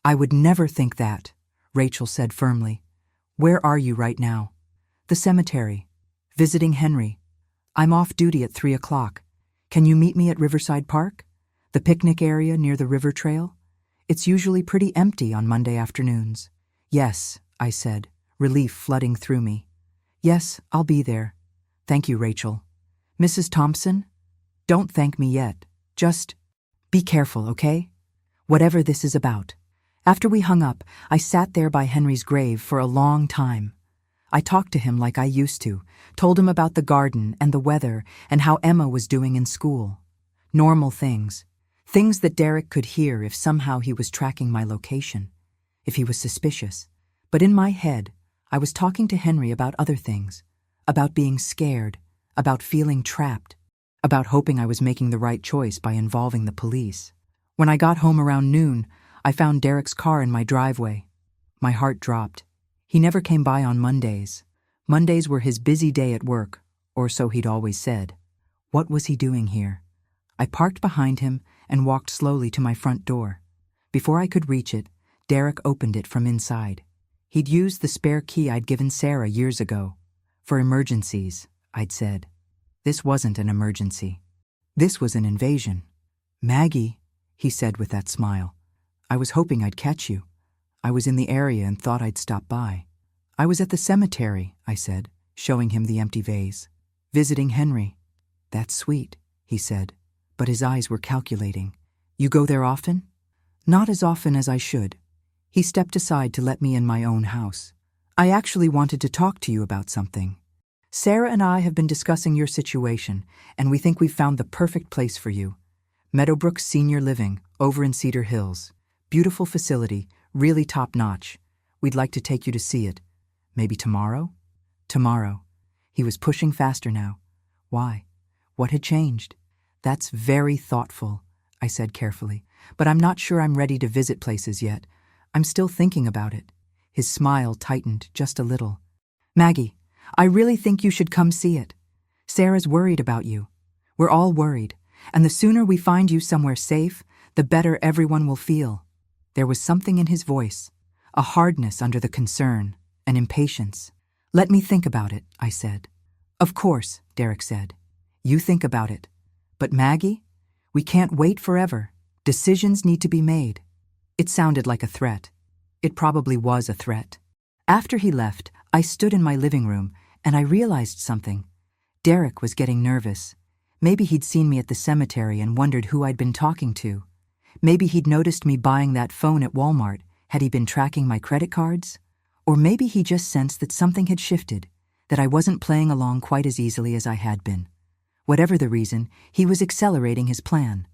"I would never think that," Rachel said firmly. "Where are you right now?" "The cemetery, visiting Henry. I'm off duty at 3 o'clock. Can you meet me at Riverside Park? The picnic area near the river trail? It's usually pretty empty on Monday afternoons." "Yes," I said, relief flooding through me. "Yes, I'll be there. Thank you, Rachel. Mrs. Thompson, don't thank me yet. Just be careful, okay? Whatever this is about." After we hung up, I sat there by Henry's grave for a long time. I talked to him like I used to, told him about the garden and the weather and how Emma was doing in school. Normal things. Things that Derek could hear if somehow he was tracking my location, if he was suspicious. But in my head, I was talking to Henry about other things, about being scared, about feeling trapped, about hoping I was making the right choice by involving the police. When I got home around noon, I found Derek's car in my driveway. My heart dropped. He never came by on Mondays. Mondays were his busy day at work, or so he'd always said. What was he doing here? I parked behind him and walked slowly to my front door. Before I could reach it, Derek opened it from inside. He'd used the spare key I'd given Sarah years ago. "For emergencies," I'd said. This wasn't an emergency. This was an invasion. "Maggie," he said with that smile. "I was hoping I'd catch you. I was in the area and thought I'd stop by." "I was at the cemetery," I said, showing him the empty vase. "Visiting Henry." "That's sweet," he said, but his eyes were calculating. "You go there often?" "Not as often as I should." He stepped aside to let me in my own house. "I actually wanted to talk to you about something. Sarah and I have been discussing your situation, and we think we've found the perfect place for you. Meadowbrook Senior Living, over in Cedar Hills. Beautiful facility, really top-notch. We'd like to take you to see it. Maybe tomorrow?" "Tomorrow." He was pushing faster now. "Why? What had changed?" "That's very thoughtful," I said carefully, "but I'm not sure I'm ready to visit places yet. I'm still thinking about it." His smile tightened just a little. "Maggie, I really think you should come see it. Sarah's worried about you. We're all worried, and the sooner we find you somewhere safe, the better everyone will feel." There was something in his voice, a hardness under the concern, an impatience. "Let me think about it," I said. "Of course," Derek said. "You think about it. But Maggie, we can't wait forever. Decisions need to be made." It sounded like a threat. It probably was a threat. After he left, I stood in my living room, and I realized something. Derek was getting nervous. Maybe he'd seen me at the cemetery and wondered who I'd been talking to. Maybe he'd noticed me buying that phone at Walmart. Had he been tracking my credit cards? Or maybe he just sensed that something had shifted, that I wasn't playing along quite as easily as I had been. Whatever the reason, he was accelerating his plan,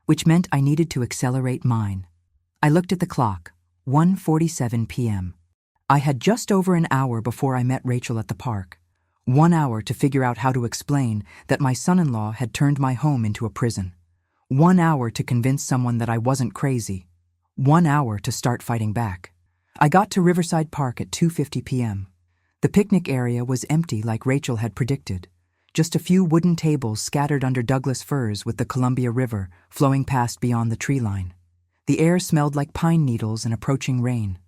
which meant I needed to accelerate mine. I looked at the clock, 1:47 p.m. I had just over an hour before I met Rachel at the park. 1 hour to figure out how to explain that my son-in-law had turned my home into a prison. 1 hour to convince someone that I wasn't crazy. 1 hour to start fighting back. I got to Riverside Park at 2:50 p.m. The picnic area was empty like Rachel had predicted. Just a few wooden tables scattered under Douglas firs with the Columbia River flowing past beyond the tree line. The air smelled like pine needles and approaching rain.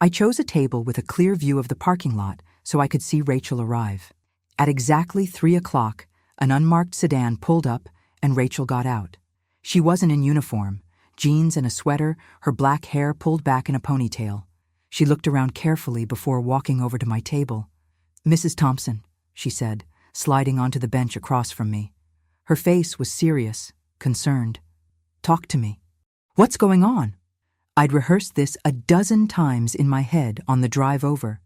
I chose a table with a clear view of the parking lot so I could see Rachel arrive. At exactly 3 o'clock, an unmarked sedan pulled up and Rachel got out. She wasn't in uniform, jeans and a sweater, her black hair pulled back in a ponytail. She looked around carefully before walking over to my table. "Mrs. Thompson," she said, sliding onto the bench across from me. Her face was serious, concerned. "Talk to me." "What's going on?" I'd rehearsed this a dozen times in my head on the drive over.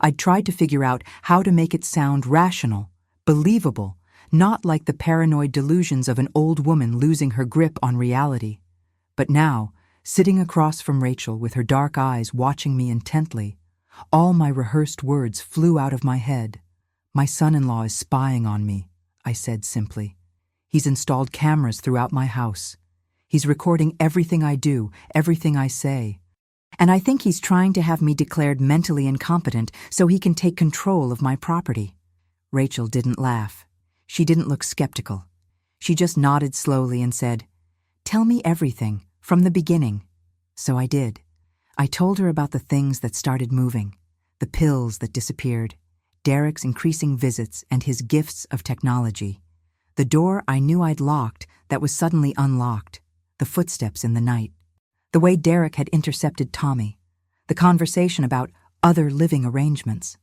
I'd tried to figure out how to make it sound rational, believable, not like the paranoid delusions of an old woman losing her grip on reality. But now, sitting across from Rachel with her dark eyes watching me intently, all my rehearsed words flew out of my head. "My son-in-law is spying on me," I said simply. "He's installed cameras throughout my house. He's recording everything I do, everything I say. And I think he's trying to have me declared mentally incompetent so he can take control of my property." Rachel didn't laugh. She didn't look skeptical. She just nodded slowly and said, "Tell me everything, from the beginning." So I did. I told her about the things that started moving, the pills that disappeared, Derek's increasing visits and his gifts of technology, the door I knew I'd locked that was suddenly unlocked, the footsteps in the night, the way Derek had intercepted Tommy, the conversation about other living arrangements,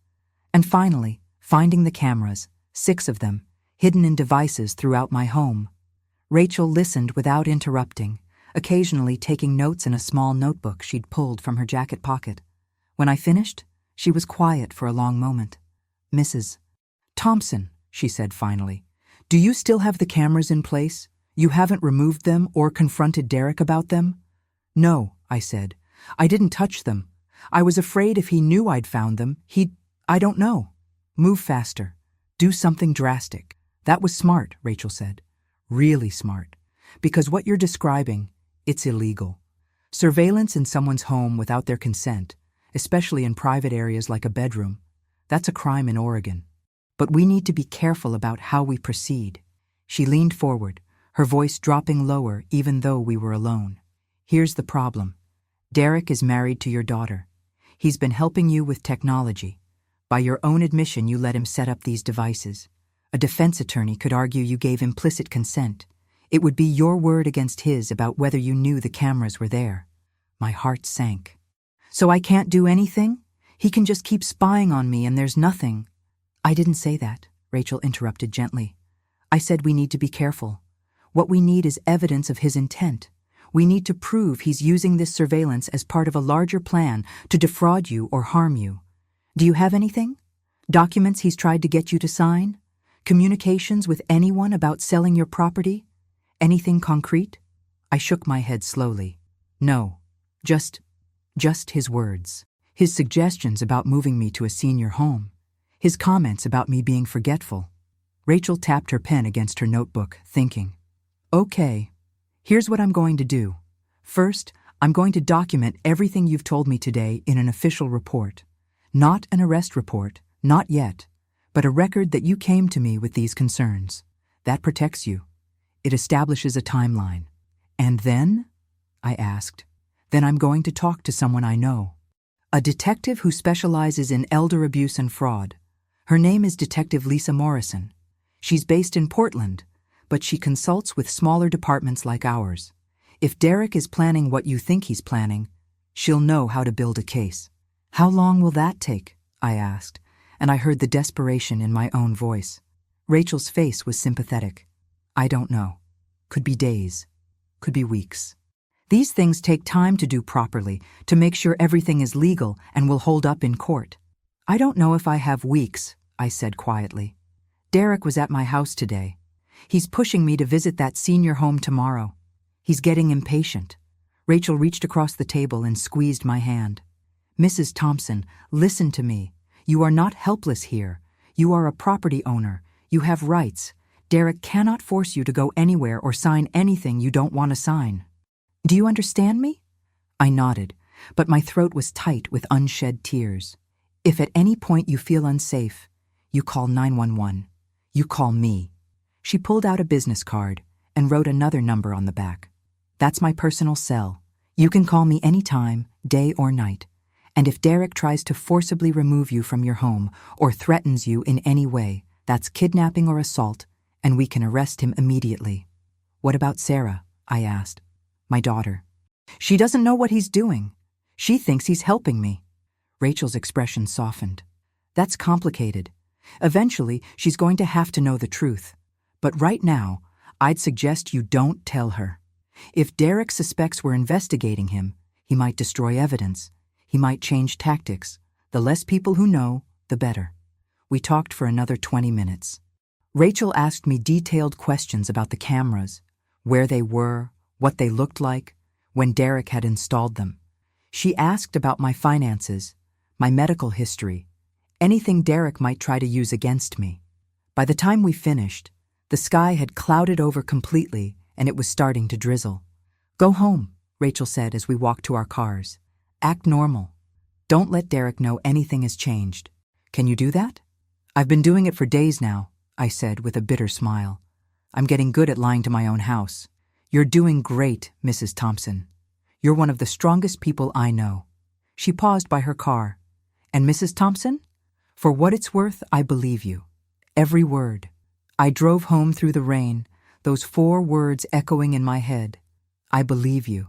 and finally, finding the cameras, 6 of them, hidden in devices throughout my home. Rachel listened without interrupting, occasionally taking notes in a small notebook she'd pulled from her jacket pocket. When I finished, she was quiet for a long moment. "Mrs. Thompson," she said finally, "do you still have the cameras in place? You haven't removed them or confronted Derek about them?" "No," I said. "I didn't touch them. I was afraid if he knew I'd found them, I don't know. Move faster. Do something drastic." "That was smart," Rachel said. "Really smart. Because what you're describing, it's illegal. Surveillance in someone's home without their consent, especially in private areas like a bedroom, that's a crime in Oregon. But we need to be careful about how we proceed." She leaned forward, her voice dropping lower even though we were alone. "Here's the problem. Derek is married to your daughter. He's been helping you with technology. By your own admission, you let him set up these devices. A defense attorney could argue you gave implicit consent. It would be your word against his about whether you knew the cameras were there. My heart sank. So I can't do anything? He can just keep spying on me and there's nothing. I didn't say that, Rachel interrupted gently. I said we need to be careful. What we need is evidence of his intent. We need to prove he's using this surveillance as part of a larger plan to defraud you or harm you. Do you have anything? Documents he's tried to get you to sign? Communications with anyone about selling your property? Anything concrete? I shook my head slowly. No, just his words. His suggestions about moving me to a senior home. His comments about me being forgetful. Rachel tapped her pen against her notebook, thinking, Okay, here's what I'm going to do. First, I'm going to document everything you've told me today in an official report. Not an arrest report, not yet, but a record that you came to me with these concerns. That protects you. It establishes a timeline. And then? I asked. Then I'm going to talk to someone I know. A detective who specializes in elder abuse and fraud. Her name is Detective Lisa Morrison. She's based in Portland, but she consults with smaller departments like ours. If Derek is planning what you think he's planning, she'll know how to build a case. How long will that take? I asked, and I heard the desperation in my own voice. Rachel's face was sympathetic. I don't know. Could be days. Could be weeks. These things take time to do properly, to make sure everything is legal and will hold up in court. I don't know if I have weeks, I said quietly. Derek was at my house today. He's pushing me to visit that senior home tomorrow. He's getting impatient. Rachel reached across the table and squeezed my hand. Mrs. Thompson, listen to me. You are not helpless here. You are a property owner. You have rights. Derek cannot force you to go anywhere or sign anything you don't want to sign. Do you understand me? I nodded, but my throat was tight with unshed tears. If at any point you feel unsafe, you call 911. You call me. She pulled out a business card and wrote another number on the back. That's my personal cell. You can call me anytime, day or night. And if Derek tries to forcibly remove you from your home or threatens you in any way, that's kidnapping or assault, and we can arrest him immediately. What about Sarah? I asked. My daughter. She doesn't know what he's doing. She thinks he's helping me. Rachel's expression softened. That's complicated. Eventually, she's going to have to know the truth. But right now, I'd suggest you don't tell her. If Derek suspects we're investigating him, he might destroy evidence. He might change tactics. The less people who know, the better. We talked for another 20 minutes. Rachel asked me detailed questions about the cameras, where they were, what they looked like, when Derek had installed them. She asked about my finances, my medical history, anything Derek might try to use against me. By the time we finished, the sky had clouded over completely and it was starting to drizzle. Go home, Rachel said as we walked to our cars. Act normal. Don't let Derek know anything has changed. Can you do that? I've been doing it for days now, I said with a bitter smile. I'm getting good at lying to my own house. You're doing great, Mrs. Thompson. You're one of the strongest people I know. She paused by her car. And Mrs. Thompson? For what it's worth, I believe you. Every word. I drove home through the rain, those 4 words echoing in my head. I believe you.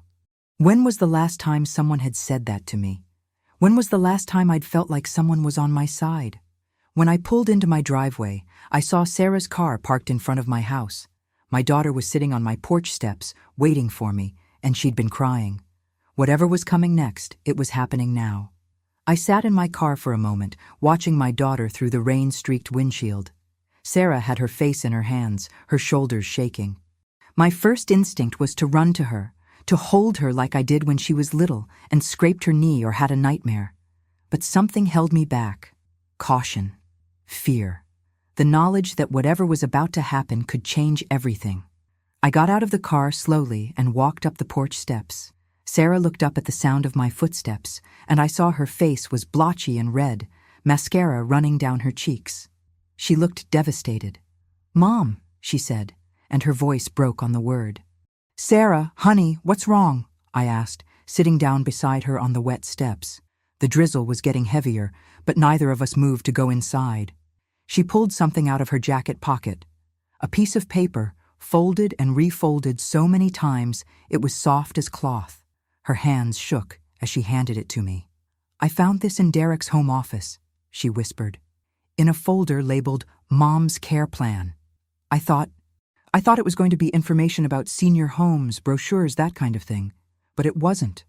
When was the last time someone had said that to me? When was the last time I'd felt like someone was on my side? When I pulled into my driveway, I saw Sarah's car parked in front of my house. My daughter was sitting on my porch steps, waiting for me, and she'd been crying. Whatever was coming next, it was happening now. I sat in my car for a moment, watching my daughter through the rain-streaked windshield. Sarah had her face in her hands, her shoulders shaking. My first instinct was to run to her, to hold her like I did when she was little and scraped her knee or had a nightmare. But something held me back. Caution. Fear. The knowledge that whatever was about to happen could change everything. I got out of the car slowly and walked up the porch steps. Sarah looked up at the sound of my footsteps, and I saw her face was blotchy and red, mascara running down her cheeks. She looked devastated. "Mom," she said, and her voice broke on the word. "Sarah, honey, what's wrong?" I asked, sitting down beside her on the wet steps. The drizzle was getting heavier, but neither of us moved to go inside. She pulled something out of her jacket pocket. A piece of paper, folded and refolded so many times it was soft as cloth. Her hands shook as she handed it to me. "I found this in Derek's home office," she whispered, "in a folder labeled Mom's Care Plan. I thought it was going to be information about senior homes, brochures, that kind of thing. But it wasn't."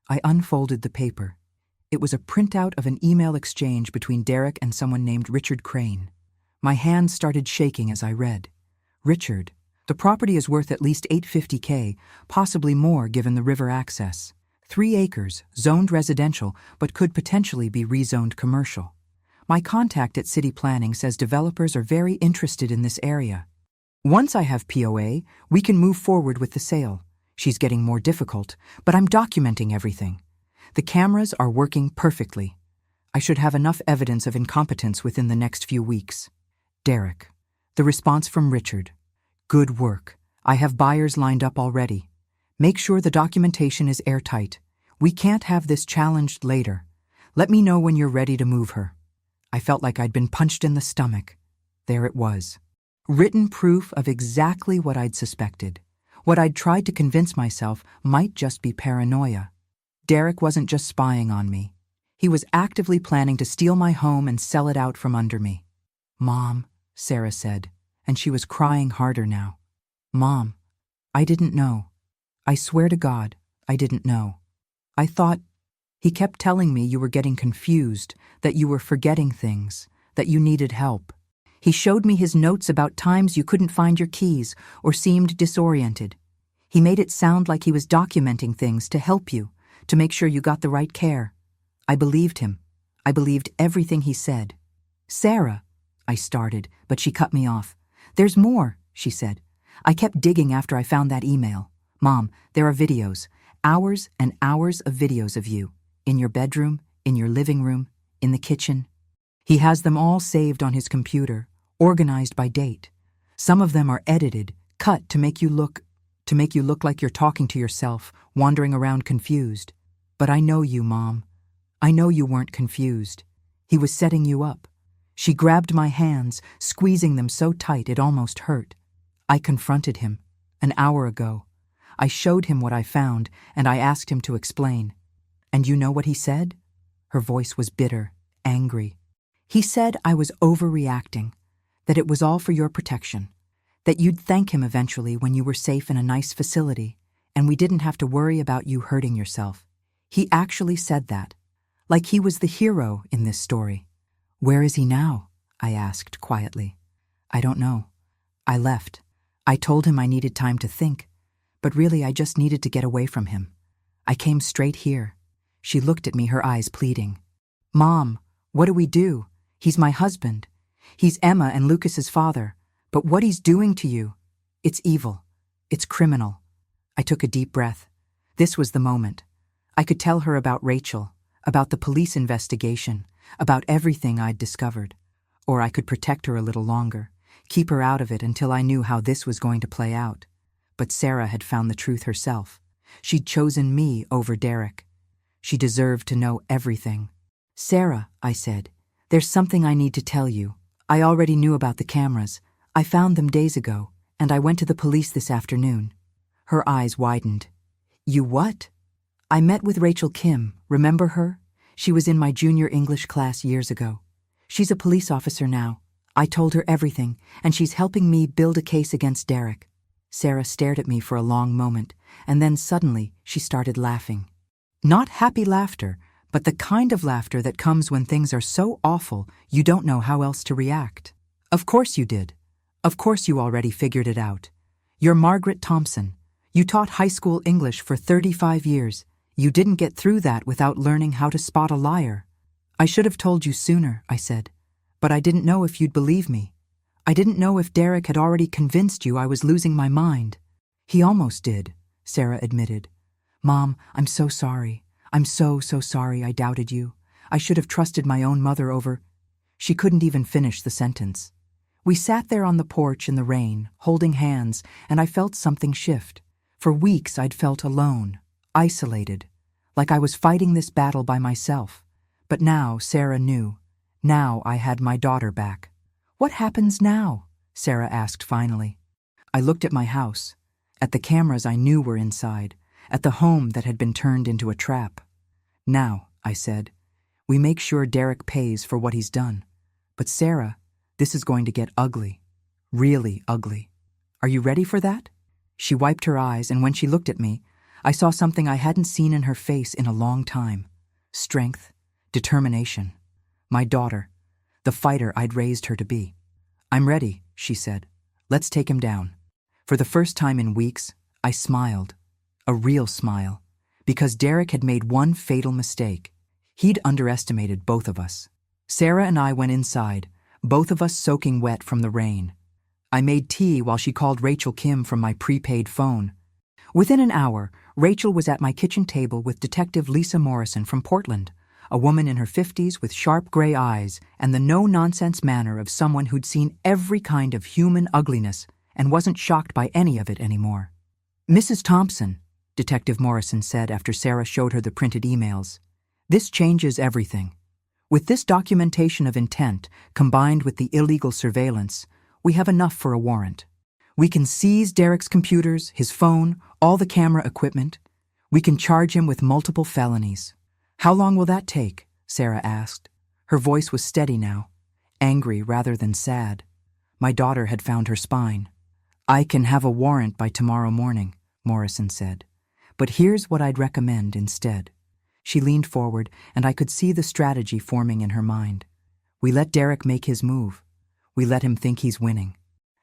I unfolded the paper. It was a printout of an email exchange between Derek and someone named Richard Crane. My hands started shaking as I read. "Richard, the property is worth at least $850K, possibly more given the river access. 3 acres, zoned residential, but could potentially be rezoned commercial. My contact at City Planning says developers are very interested in this area. Once I have POA, we can move forward with the sale. She's getting more difficult, but I'm documenting everything. The cameras are working perfectly. I should have enough evidence of incompetence within the next few weeks. Derek." The response from Richard: "Good work. I have buyers lined up already. Make sure the documentation is airtight. We can't have this challenged later. Let me know when you're ready to move her." I felt like I'd been punched in the stomach. There it was. Written proof of exactly what I'd suspected. What I'd tried to convince myself might just be paranoia. Derek wasn't just spying on me. He was actively planning to steal my home and sell it out from under me. "Mom," Sarah said, and she was crying harder now. "Mom, I didn't know. I swear to God, I didn't know. I thought—" He kept telling me you were getting confused, that you were forgetting things, that you needed help. He showed me his notes about times you couldn't find your keys or seemed disoriented. He made it sound like he was documenting things to help you, to make sure you got the right care. I believed him. I believed everything he said. "Sarah," I started, but she cut me off. "There's more," she said. "I kept digging after I found that email. Mom, there are videos, hours and hours of videos of you, in your bedroom, in your living room, in the kitchen. He has them all saved on his computer, organized by date. Some of them are edited, cut to make you look like you're talking to yourself, wandering around confused. But I know you, Mom. I know you weren't confused. He was setting you up." She grabbed my hands, squeezing them so tight it almost hurt. "I confronted him, an hour ago. I showed him what I found, and I asked him to explain. And you know what he said?" Her voice was bitter, angry. "He said I was overreacting, that it was all for your protection, that you'd thank him eventually when you were safe in a nice facility, and we didn't have to worry about you hurting yourself. He actually said that, like he was the hero in this story." "Where is he now?" I asked quietly. "I don't know. I left. I told him I needed time to think, but really I just needed to get away from him. I came straight here." She looked at me, her eyes pleading. "Mom, what do we do? He's my husband. He's Emma and Lucas's father. But what he's doing to you, it's evil. It's criminal." I took a deep breath. This was the moment. I could tell her about Rachel, about the police investigation, about everything I'd discovered. Or I could protect her a little longer, keep her out of it until I knew how this was going to play out. But Sarah had found the truth herself. She'd chosen me over Derek. She deserved to know everything. "Sarah," I said, "there's something I need to tell you. I already knew about the cameras. I found them days ago, and I went to the police this afternoon." Her eyes widened. "You what?" "I met with Rachel Kim. Remember her? She was in my junior English class years ago. She's a police officer now. I told her everything, and she's helping me build a case against Derek." Sarah stared at me for a long moment, and then suddenly she started laughing. Not happy laughter, but the kind of laughter that comes when things are so awful you don't know how else to react. "Of course you did. Of course you already figured it out. You're Margaret Thompson. You taught high school English for 35 years. You didn't get through that without learning how to spot a liar." "I should have told you sooner," I said, "but I didn't know if you'd believe me. I didn't know if Derek had already convinced you I was losing my mind." "He almost did," Sarah admitted. "Mom, I'm so sorry. I'm so sorry I doubted you. I should have trusted my own mother over—" She couldn't even finish the sentence. We sat there on the porch in the rain, holding hands, and I felt something shift. For weeks I'd felt alone, isolated, like I was fighting this battle by myself. But now Sarah knew. Now I had my daughter back. "What happens now?" Sarah asked finally. I looked at my house, at the cameras I knew were inside, at the home that had been turned into a trap. Now, I said, we make sure Derek pays for what he's done. But Sarah, this is going to get ugly. Really ugly. Are you ready for that? She wiped her eyes, and when she looked at me, I saw something I hadn't seen in her face in a long time. Strength, determination. My daughter, the fighter I'd raised her to be. I'm ready, she said. Let's take him down. For the first time in weeks, I smiled. A real smile. Because Derek had made one fatal mistake. He'd underestimated both of us. Sarah and I went inside, both of us soaking wet from the rain. I made tea while she called Rachel Kim from my prepaid phone. Within an hour, Rachel was at my kitchen table with Detective Lisa Morrison from Portland, a woman in her 50s with sharp gray eyes and the no-nonsense manner of someone who'd seen every kind of human ugliness and wasn't shocked by any of it anymore. Mrs. Thompson, Detective Morrison said after Sarah showed her the printed emails, this changes everything. With this documentation of intent, combined with the illegal surveillance, we have enough for a warrant. We can seize Derek's computers, his phone, all the camera equipment. We can charge him with multiple felonies. How long will that take? Sarah asked. Her voice was steady now, angry rather than sad. My daughter had found her spine. I can have a warrant by tomorrow morning, Morrison said. But here's what I'd recommend instead. She leaned forward, and I could see the strategy forming in her mind. We let Derek make his move. We let him think he's winning.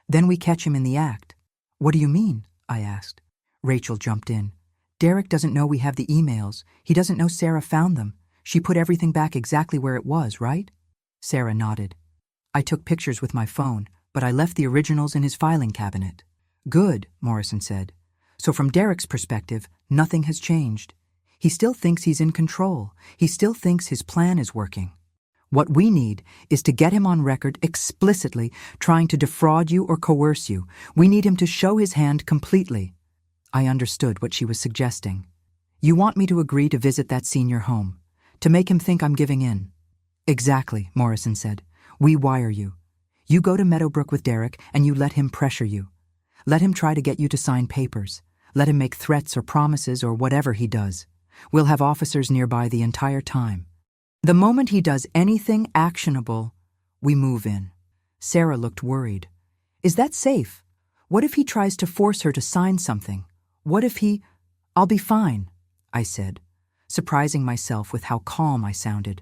Then we catch him in the act. What do you mean? I asked. Rachel jumped in. Derek doesn't know we have the emails. He doesn't know Sarah found them. She put everything back exactly where it was, right? Sarah nodded. I took pictures with my phone, but I left the originals in his filing cabinet. Good, Morrison said. So from Derek's perspective, nothing has changed. He still thinks he's in control. He still thinks his plan is working. What we need is to get him on record explicitly trying to defraud you or coerce you. We need him to show his hand completely. I understood what she was suggesting. You want me to agree to visit that senior home, to make him think I'm giving in. Exactly, Morrison said. We wire you. You go to Meadowbrook with Derek and you let him pressure you. Let him try to get you to sign papers. Let him make threats or promises or whatever he does. We'll have officers nearby the entire time. The moment he does anything actionable, we move in. Sarah looked worried. Is that safe? What if he tries to force her to sign something? What if he... I'll be fine, I said, surprising myself with how calm I sounded.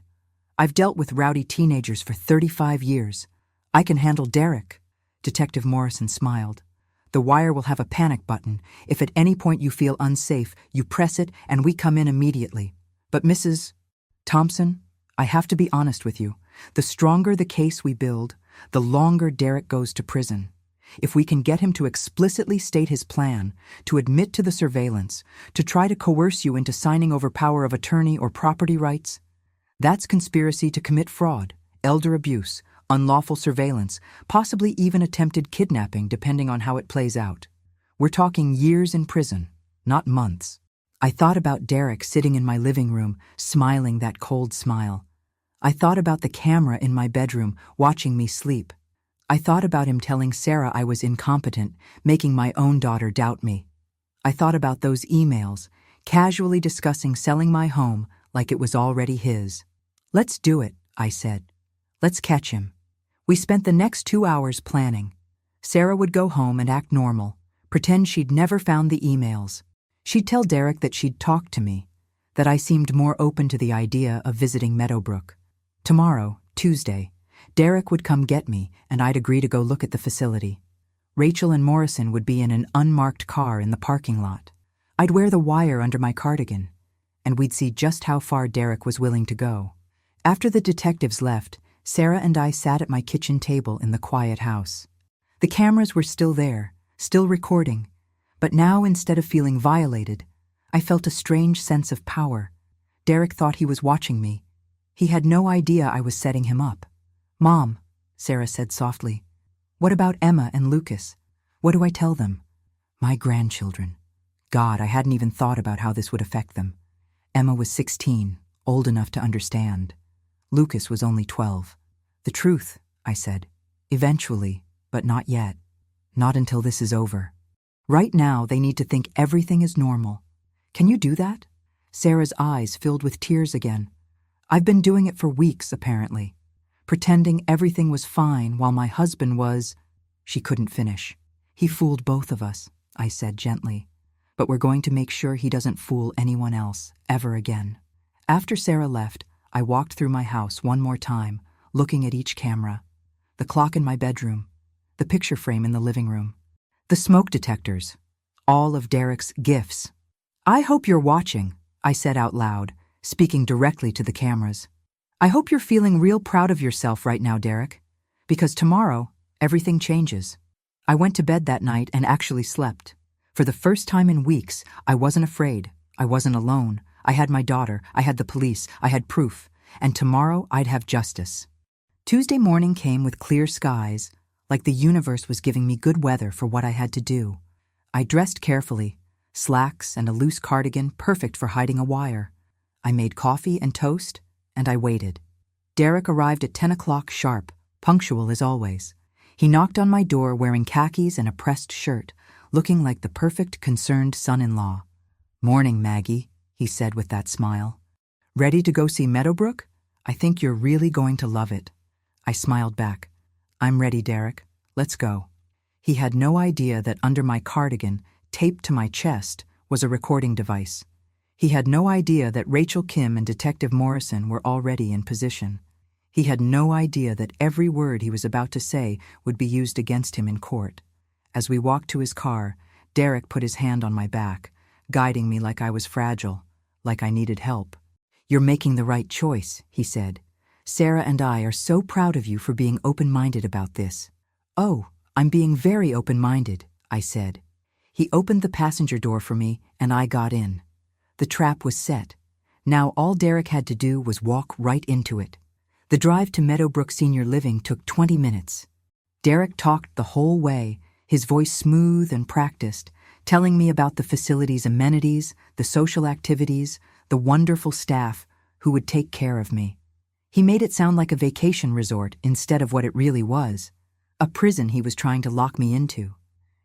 I've dealt with rowdy teenagers for 35 years. I can handle Derek. Detective Morrison smiled. The wire will have a panic button. If at any point you feel unsafe, you press it and we come in immediately. But Mrs. Thompson, I have to be honest with you. The stronger the case we build, the longer Derek goes to prison. If we can get him to explicitly state his plan, to admit to the surveillance, to try to coerce you into signing over power of attorney or property rights, that's conspiracy to commit fraud, elder abuse, unlawful surveillance, possibly even attempted kidnapping depending on how it plays out. We're talking years in prison, not months. I thought about Derek sitting in my living room, smiling that cold smile. I thought about the camera in my bedroom, watching me sleep. I thought about him telling Sarah I was incompetent, making my own daughter doubt me. I thought about those emails, casually discussing selling my home like it was already his. Let's do it, I said. Let's catch him. We spent the next 2 hours planning. Sarah would go home and act normal, pretend she'd never found the emails. She'd tell Derek that she'd talked to me, that I seemed more open to the idea of visiting Meadowbrook. Tomorrow, Tuesday, Derek would come get me and I'd agree to go look at the facility. Rachel and Morrison would be in an unmarked car in the parking lot. I'd wear the wire under my cardigan, and we'd see just how far Derek was willing to go. After the detectives left, Sarah and I sat at my kitchen table in the quiet house. The cameras were still there, still recording, but now instead of feeling violated, I felt a strange sense of power. Derek thought he was watching me. He had no idea I was setting him up. Mom, Sarah said softly, what about Emma and Lucas? What do I tell them? My grandchildren. God, I hadn't even thought about how this would affect them. Emma was 16, old enough to understand. Lucas was only 12. The truth, I said. Eventually, but not yet. Not until this is over. Right now, they need to think everything is normal. Can you do that? Sarah's eyes filled with tears again. I've been doing it for weeks, apparently. Pretending everything was fine while my husband was… She couldn't finish. He fooled both of us, I said gently. But we're going to make sure he doesn't fool anyone else, ever again. After Sarah left, I walked through my house one more time, looking at each camera. The clock in my bedroom, the picture frame in the living room, the smoke detectors, all of Derek's gifts. I hope you're watching, I said out loud, speaking directly to the cameras. I hope you're feeling real proud of yourself right now, Derek. Because tomorrow, everything changes. I went to bed that night and actually slept. For the first time in weeks, I wasn't afraid. I wasn't alone. I had my daughter. I had the police. I had proof. And tomorrow, I'd have justice. Tuesday morning came with clear skies, like the universe was giving me good weather for what I had to do. I dressed carefully, slacks and a loose cardigan perfect for hiding a wire. I made coffee and toast, and I waited. Derek arrived at 10 o'clock sharp, punctual as always. He knocked on my door wearing khakis and a pressed shirt, looking like the perfect concerned son-in-law. "Morning, Maggie," he said with that smile. "Ready to go see Meadowbrook? I think you're really going to love it." I smiled back. "I'm ready, Derek. Let's go." He had no idea that under my cardigan, taped to my chest, was a recording device. He had no idea that Rachel Kim and Detective Morrison were already in position. He had no idea that every word he was about to say would be used against him in court. As we walked to his car, Derek put his hand on my back, guiding me like I was fragile, like I needed help. "You're making the right choice," he said. "Sarah and I are so proud of you for being open-minded about this." "Oh, I'm being very open-minded," I said. He opened the passenger door for me, and I got in. The trap was set. Now all Derek had to do was walk right into it. The drive to Meadowbrook Senior Living took 20 minutes. Derek talked the whole way, his voice smooth and practiced, telling me about the facility's amenities, the social activities, the wonderful staff who would take care of me. He made it sound like a vacation resort instead of what it really was, a prison he was trying to lock me into.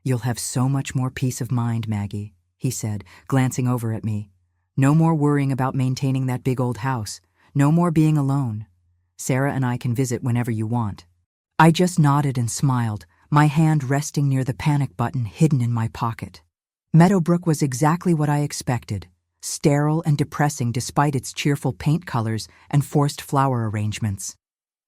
"You'll have so much more peace of mind, Maggie," he said, glancing over at me. "No more worrying about maintaining that big old house. No more being alone. Sarah and I can visit whenever you want." I just nodded and smiled, my hand resting near the panic button hidden in my pocket. Meadowbrook was exactly what I expected, sterile and depressing despite its cheerful paint colors and forced flower arrangements.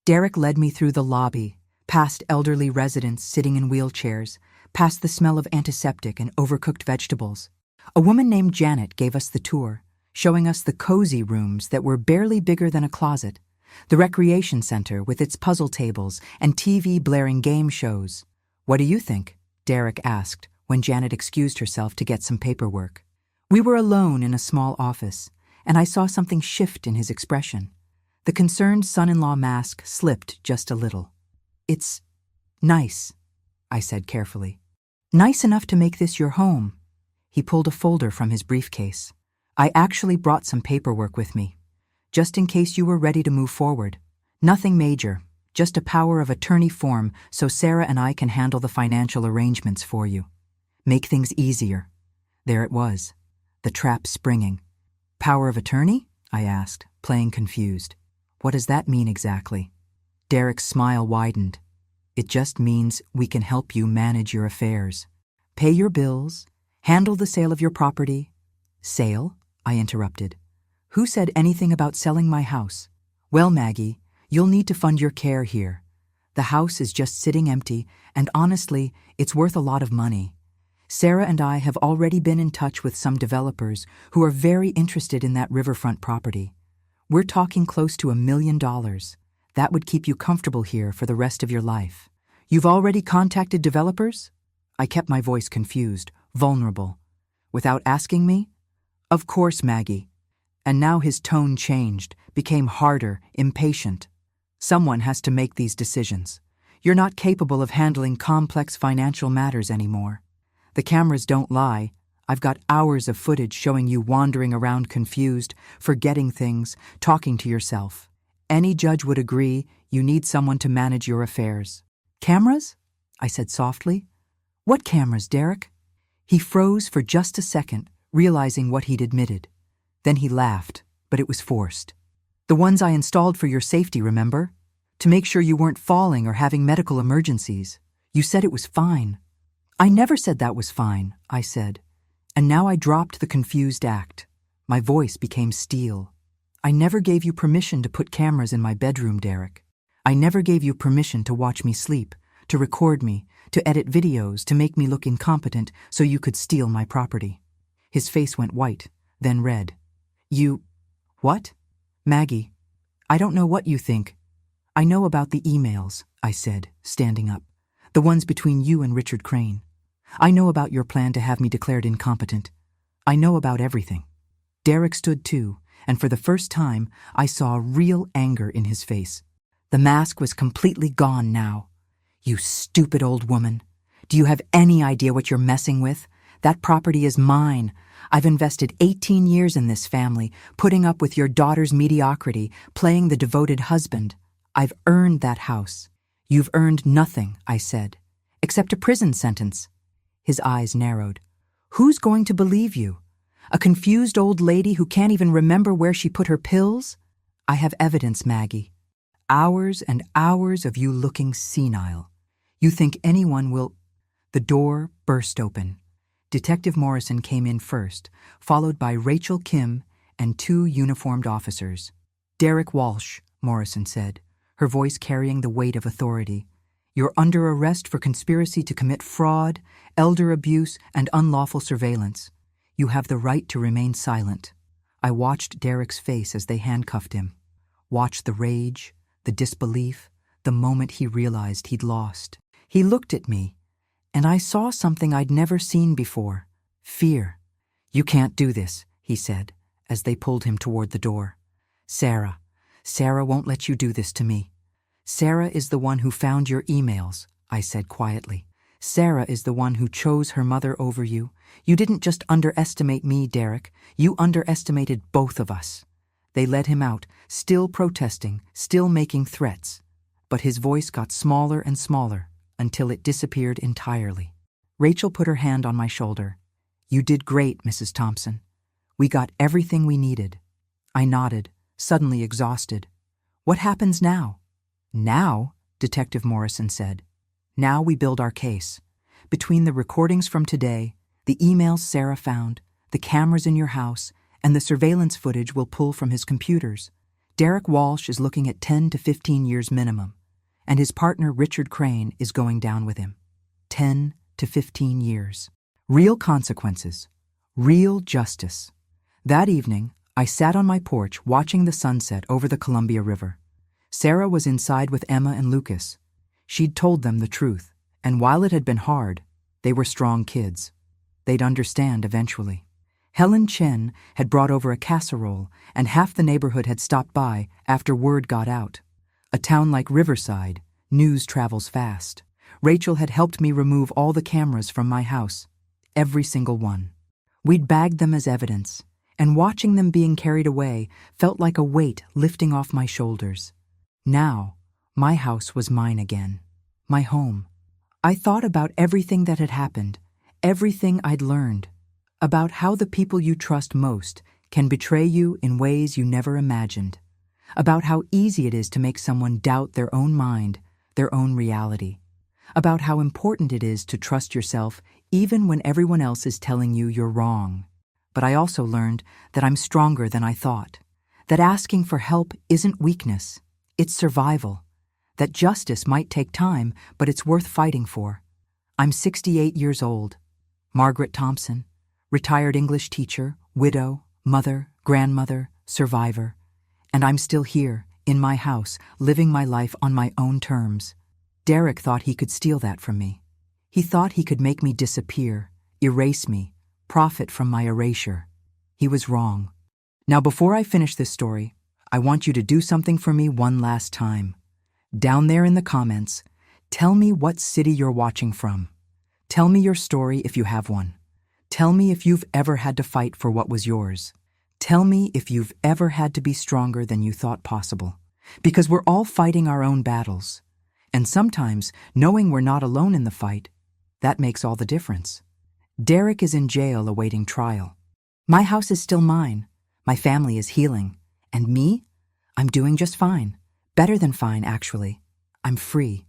Derek led me through the lobby, past elderly residents sitting in wheelchairs, past the smell of antiseptic and overcooked vegetables. A woman named Janet gave us the tour, showing us the cozy rooms that were barely bigger than a closet, the recreation center with its puzzle tables and TV blaring game shows. "What do you think?" Derek asked when Janet excused herself to get some paperwork. We were alone in a small office, and I saw something shift in his expression. The concerned son-in-law mask slipped just a little. "It's nice," I said carefully. "Nice enough to make this your home." He pulled a folder from his briefcase. "I actually brought some paperwork with me, just in case you were ready to move forward. Nothing major, just a power of attorney form so Sarah and I can handle the financial arrangements for you. Make things easier." There it was, the trap springing. "Power of attorney?" I asked, playing confused. "What does that mean exactly?" Derek's smile widened. "It just means we can help you manage your affairs. Pay your bills, handle the sale of your property." "Sale?" I interrupted. "Who said anything about selling my house?" "Well, Maggie, you'll need to fund your care here. The house is just sitting empty, and honestly, it's worth a lot of money. Sarah and I have already been in touch with some developers who are very interested in that riverfront property. We're talking close to $1 million. That would keep you comfortable here for the rest of your life." "You've already contacted developers?" I kept my voice confused, vulnerable. "Without asking me?" "Of course, Maggie." And now his tone changed, became harder, impatient. "Someone has to make these decisions. You're not capable of handling complex financial matters anymore. The cameras don't lie. I've got hours of footage showing you wandering around confused, forgetting things, talking to yourself. Any judge would agree you need someone to manage your affairs." "Cameras?" I said softly. What cameras, Derek? He froze for just a second, realizing what he'd admitted. Then he laughed, but it was forced. The ones I installed for your safety, remember? To make sure you weren't falling or having medical emergencies. You said it was fine. I never said that was fine, I said. And now I dropped the confused act. My voice became steel. I never gave you permission to put cameras in my bedroom, Derek. I never gave you permission to watch me sleep, to record me, to edit videos, to make me look incompetent so you could steal my property. His face went white, then red. You... What? Maggie, I don't know what you think. I know about the emails, I said, standing up. The ones between you and Richard Crane. I know about your plan to have me declared incompetent. I know about everything. Derek stood too, and for the first time, I saw real anger in his face. The mask was completely gone now. You stupid old woman. Do you have any idea what you're messing with? That property is mine. I've invested 18 years in this family, putting up with your daughter's mediocrity, playing the devoted husband. I've earned that house. You've earned nothing, I said, except a prison sentence. His eyes narrowed. Who's going to believe you? A confused old lady who can't even remember where she put her pills? I have evidence, Maggie. Hours and hours of you looking senile. You think anyone will... The door burst open. Detective Morrison came in first, followed by Rachel Kim and 2 uniformed officers. Derek Walsh, Morrison said, her voice carrying the weight of authority. You're under arrest for conspiracy to commit fraud, elder abuse, and unlawful surveillance. You have the right to remain silent. I watched Derek's face as they handcuffed him. Watched the rage, the disbelief, the moment he realized he'd lost. He looked at me, and I saw something I'd never seen before. Fear. You can't do this, he said, as they pulled him toward the door. Sarah won't let you do this to me. Sarah is the one who found your emails, I said quietly. Sarah is the one who chose her mother over you. You didn't just underestimate me, Derek. You underestimated both of us. They led him out, still protesting, still making threats. But his voice got smaller and smaller until it disappeared entirely. Rachel put her hand on my shoulder. You did great, Mrs. Thompson. We got everything we needed. I nodded, suddenly exhausted. What happens now? Now, Detective Morrison said. Now we build our case. Between the recordings from today, the emails Sarah found, the cameras in your house, and the surveillance footage we'll pull from his computers, Derek Walsh is looking at 10 to 15 years minimum, and his partner Richard Crane is going down with him. 10 to 15 years. Real consequences. Real justice. That evening, I sat on my porch watching the sunset over the Columbia River. Sarah was inside with Emma and Lucas. She'd told them the truth, and while it had been hard, they were strong kids. They'd understand eventually. Helen Chen had brought over a casserole, and half the neighborhood had stopped by after word got out. A town like Riverside, news travels fast. Rachel had helped me remove all the cameras from my house, every single one. We'd bagged them as evidence, and watching them being carried away felt like a weight lifting off my shoulders. Now, my house was mine again, my home. I thought about everything that had happened, everything I'd learned, about how the people you trust most can betray you in ways you never imagined, about how easy it is to make someone doubt their own mind, their own reality, about how important it is to trust yourself even when everyone else is telling you you're wrong. But I also learned that I'm stronger than I thought, that asking for help isn't weakness, it's survival, that justice might take time, but it's worth fighting for. I'm 68 years old, Margaret Thompson, retired English teacher, widow, mother, grandmother, survivor, and I'm still here, in my house, living my life on my own terms. Derek thought he could steal that from me. He thought he could make me disappear, erase me, profit from my erasure. He was wrong. Now, before I finish this story, I want you to do something for me one last time. Down there in the comments, tell me what city you're watching from. Tell me your story if you have one. Tell me if you've ever had to fight for what was yours. Tell me if you've ever had to be stronger than you thought possible. Because we're all fighting our own battles. And sometimes, knowing we're not alone in the fight, That makes all the difference. Derek is in jail awaiting trial. My house is still mine. My family is healing. And me? I'm doing just fine. Better than fine, actually. I'm free.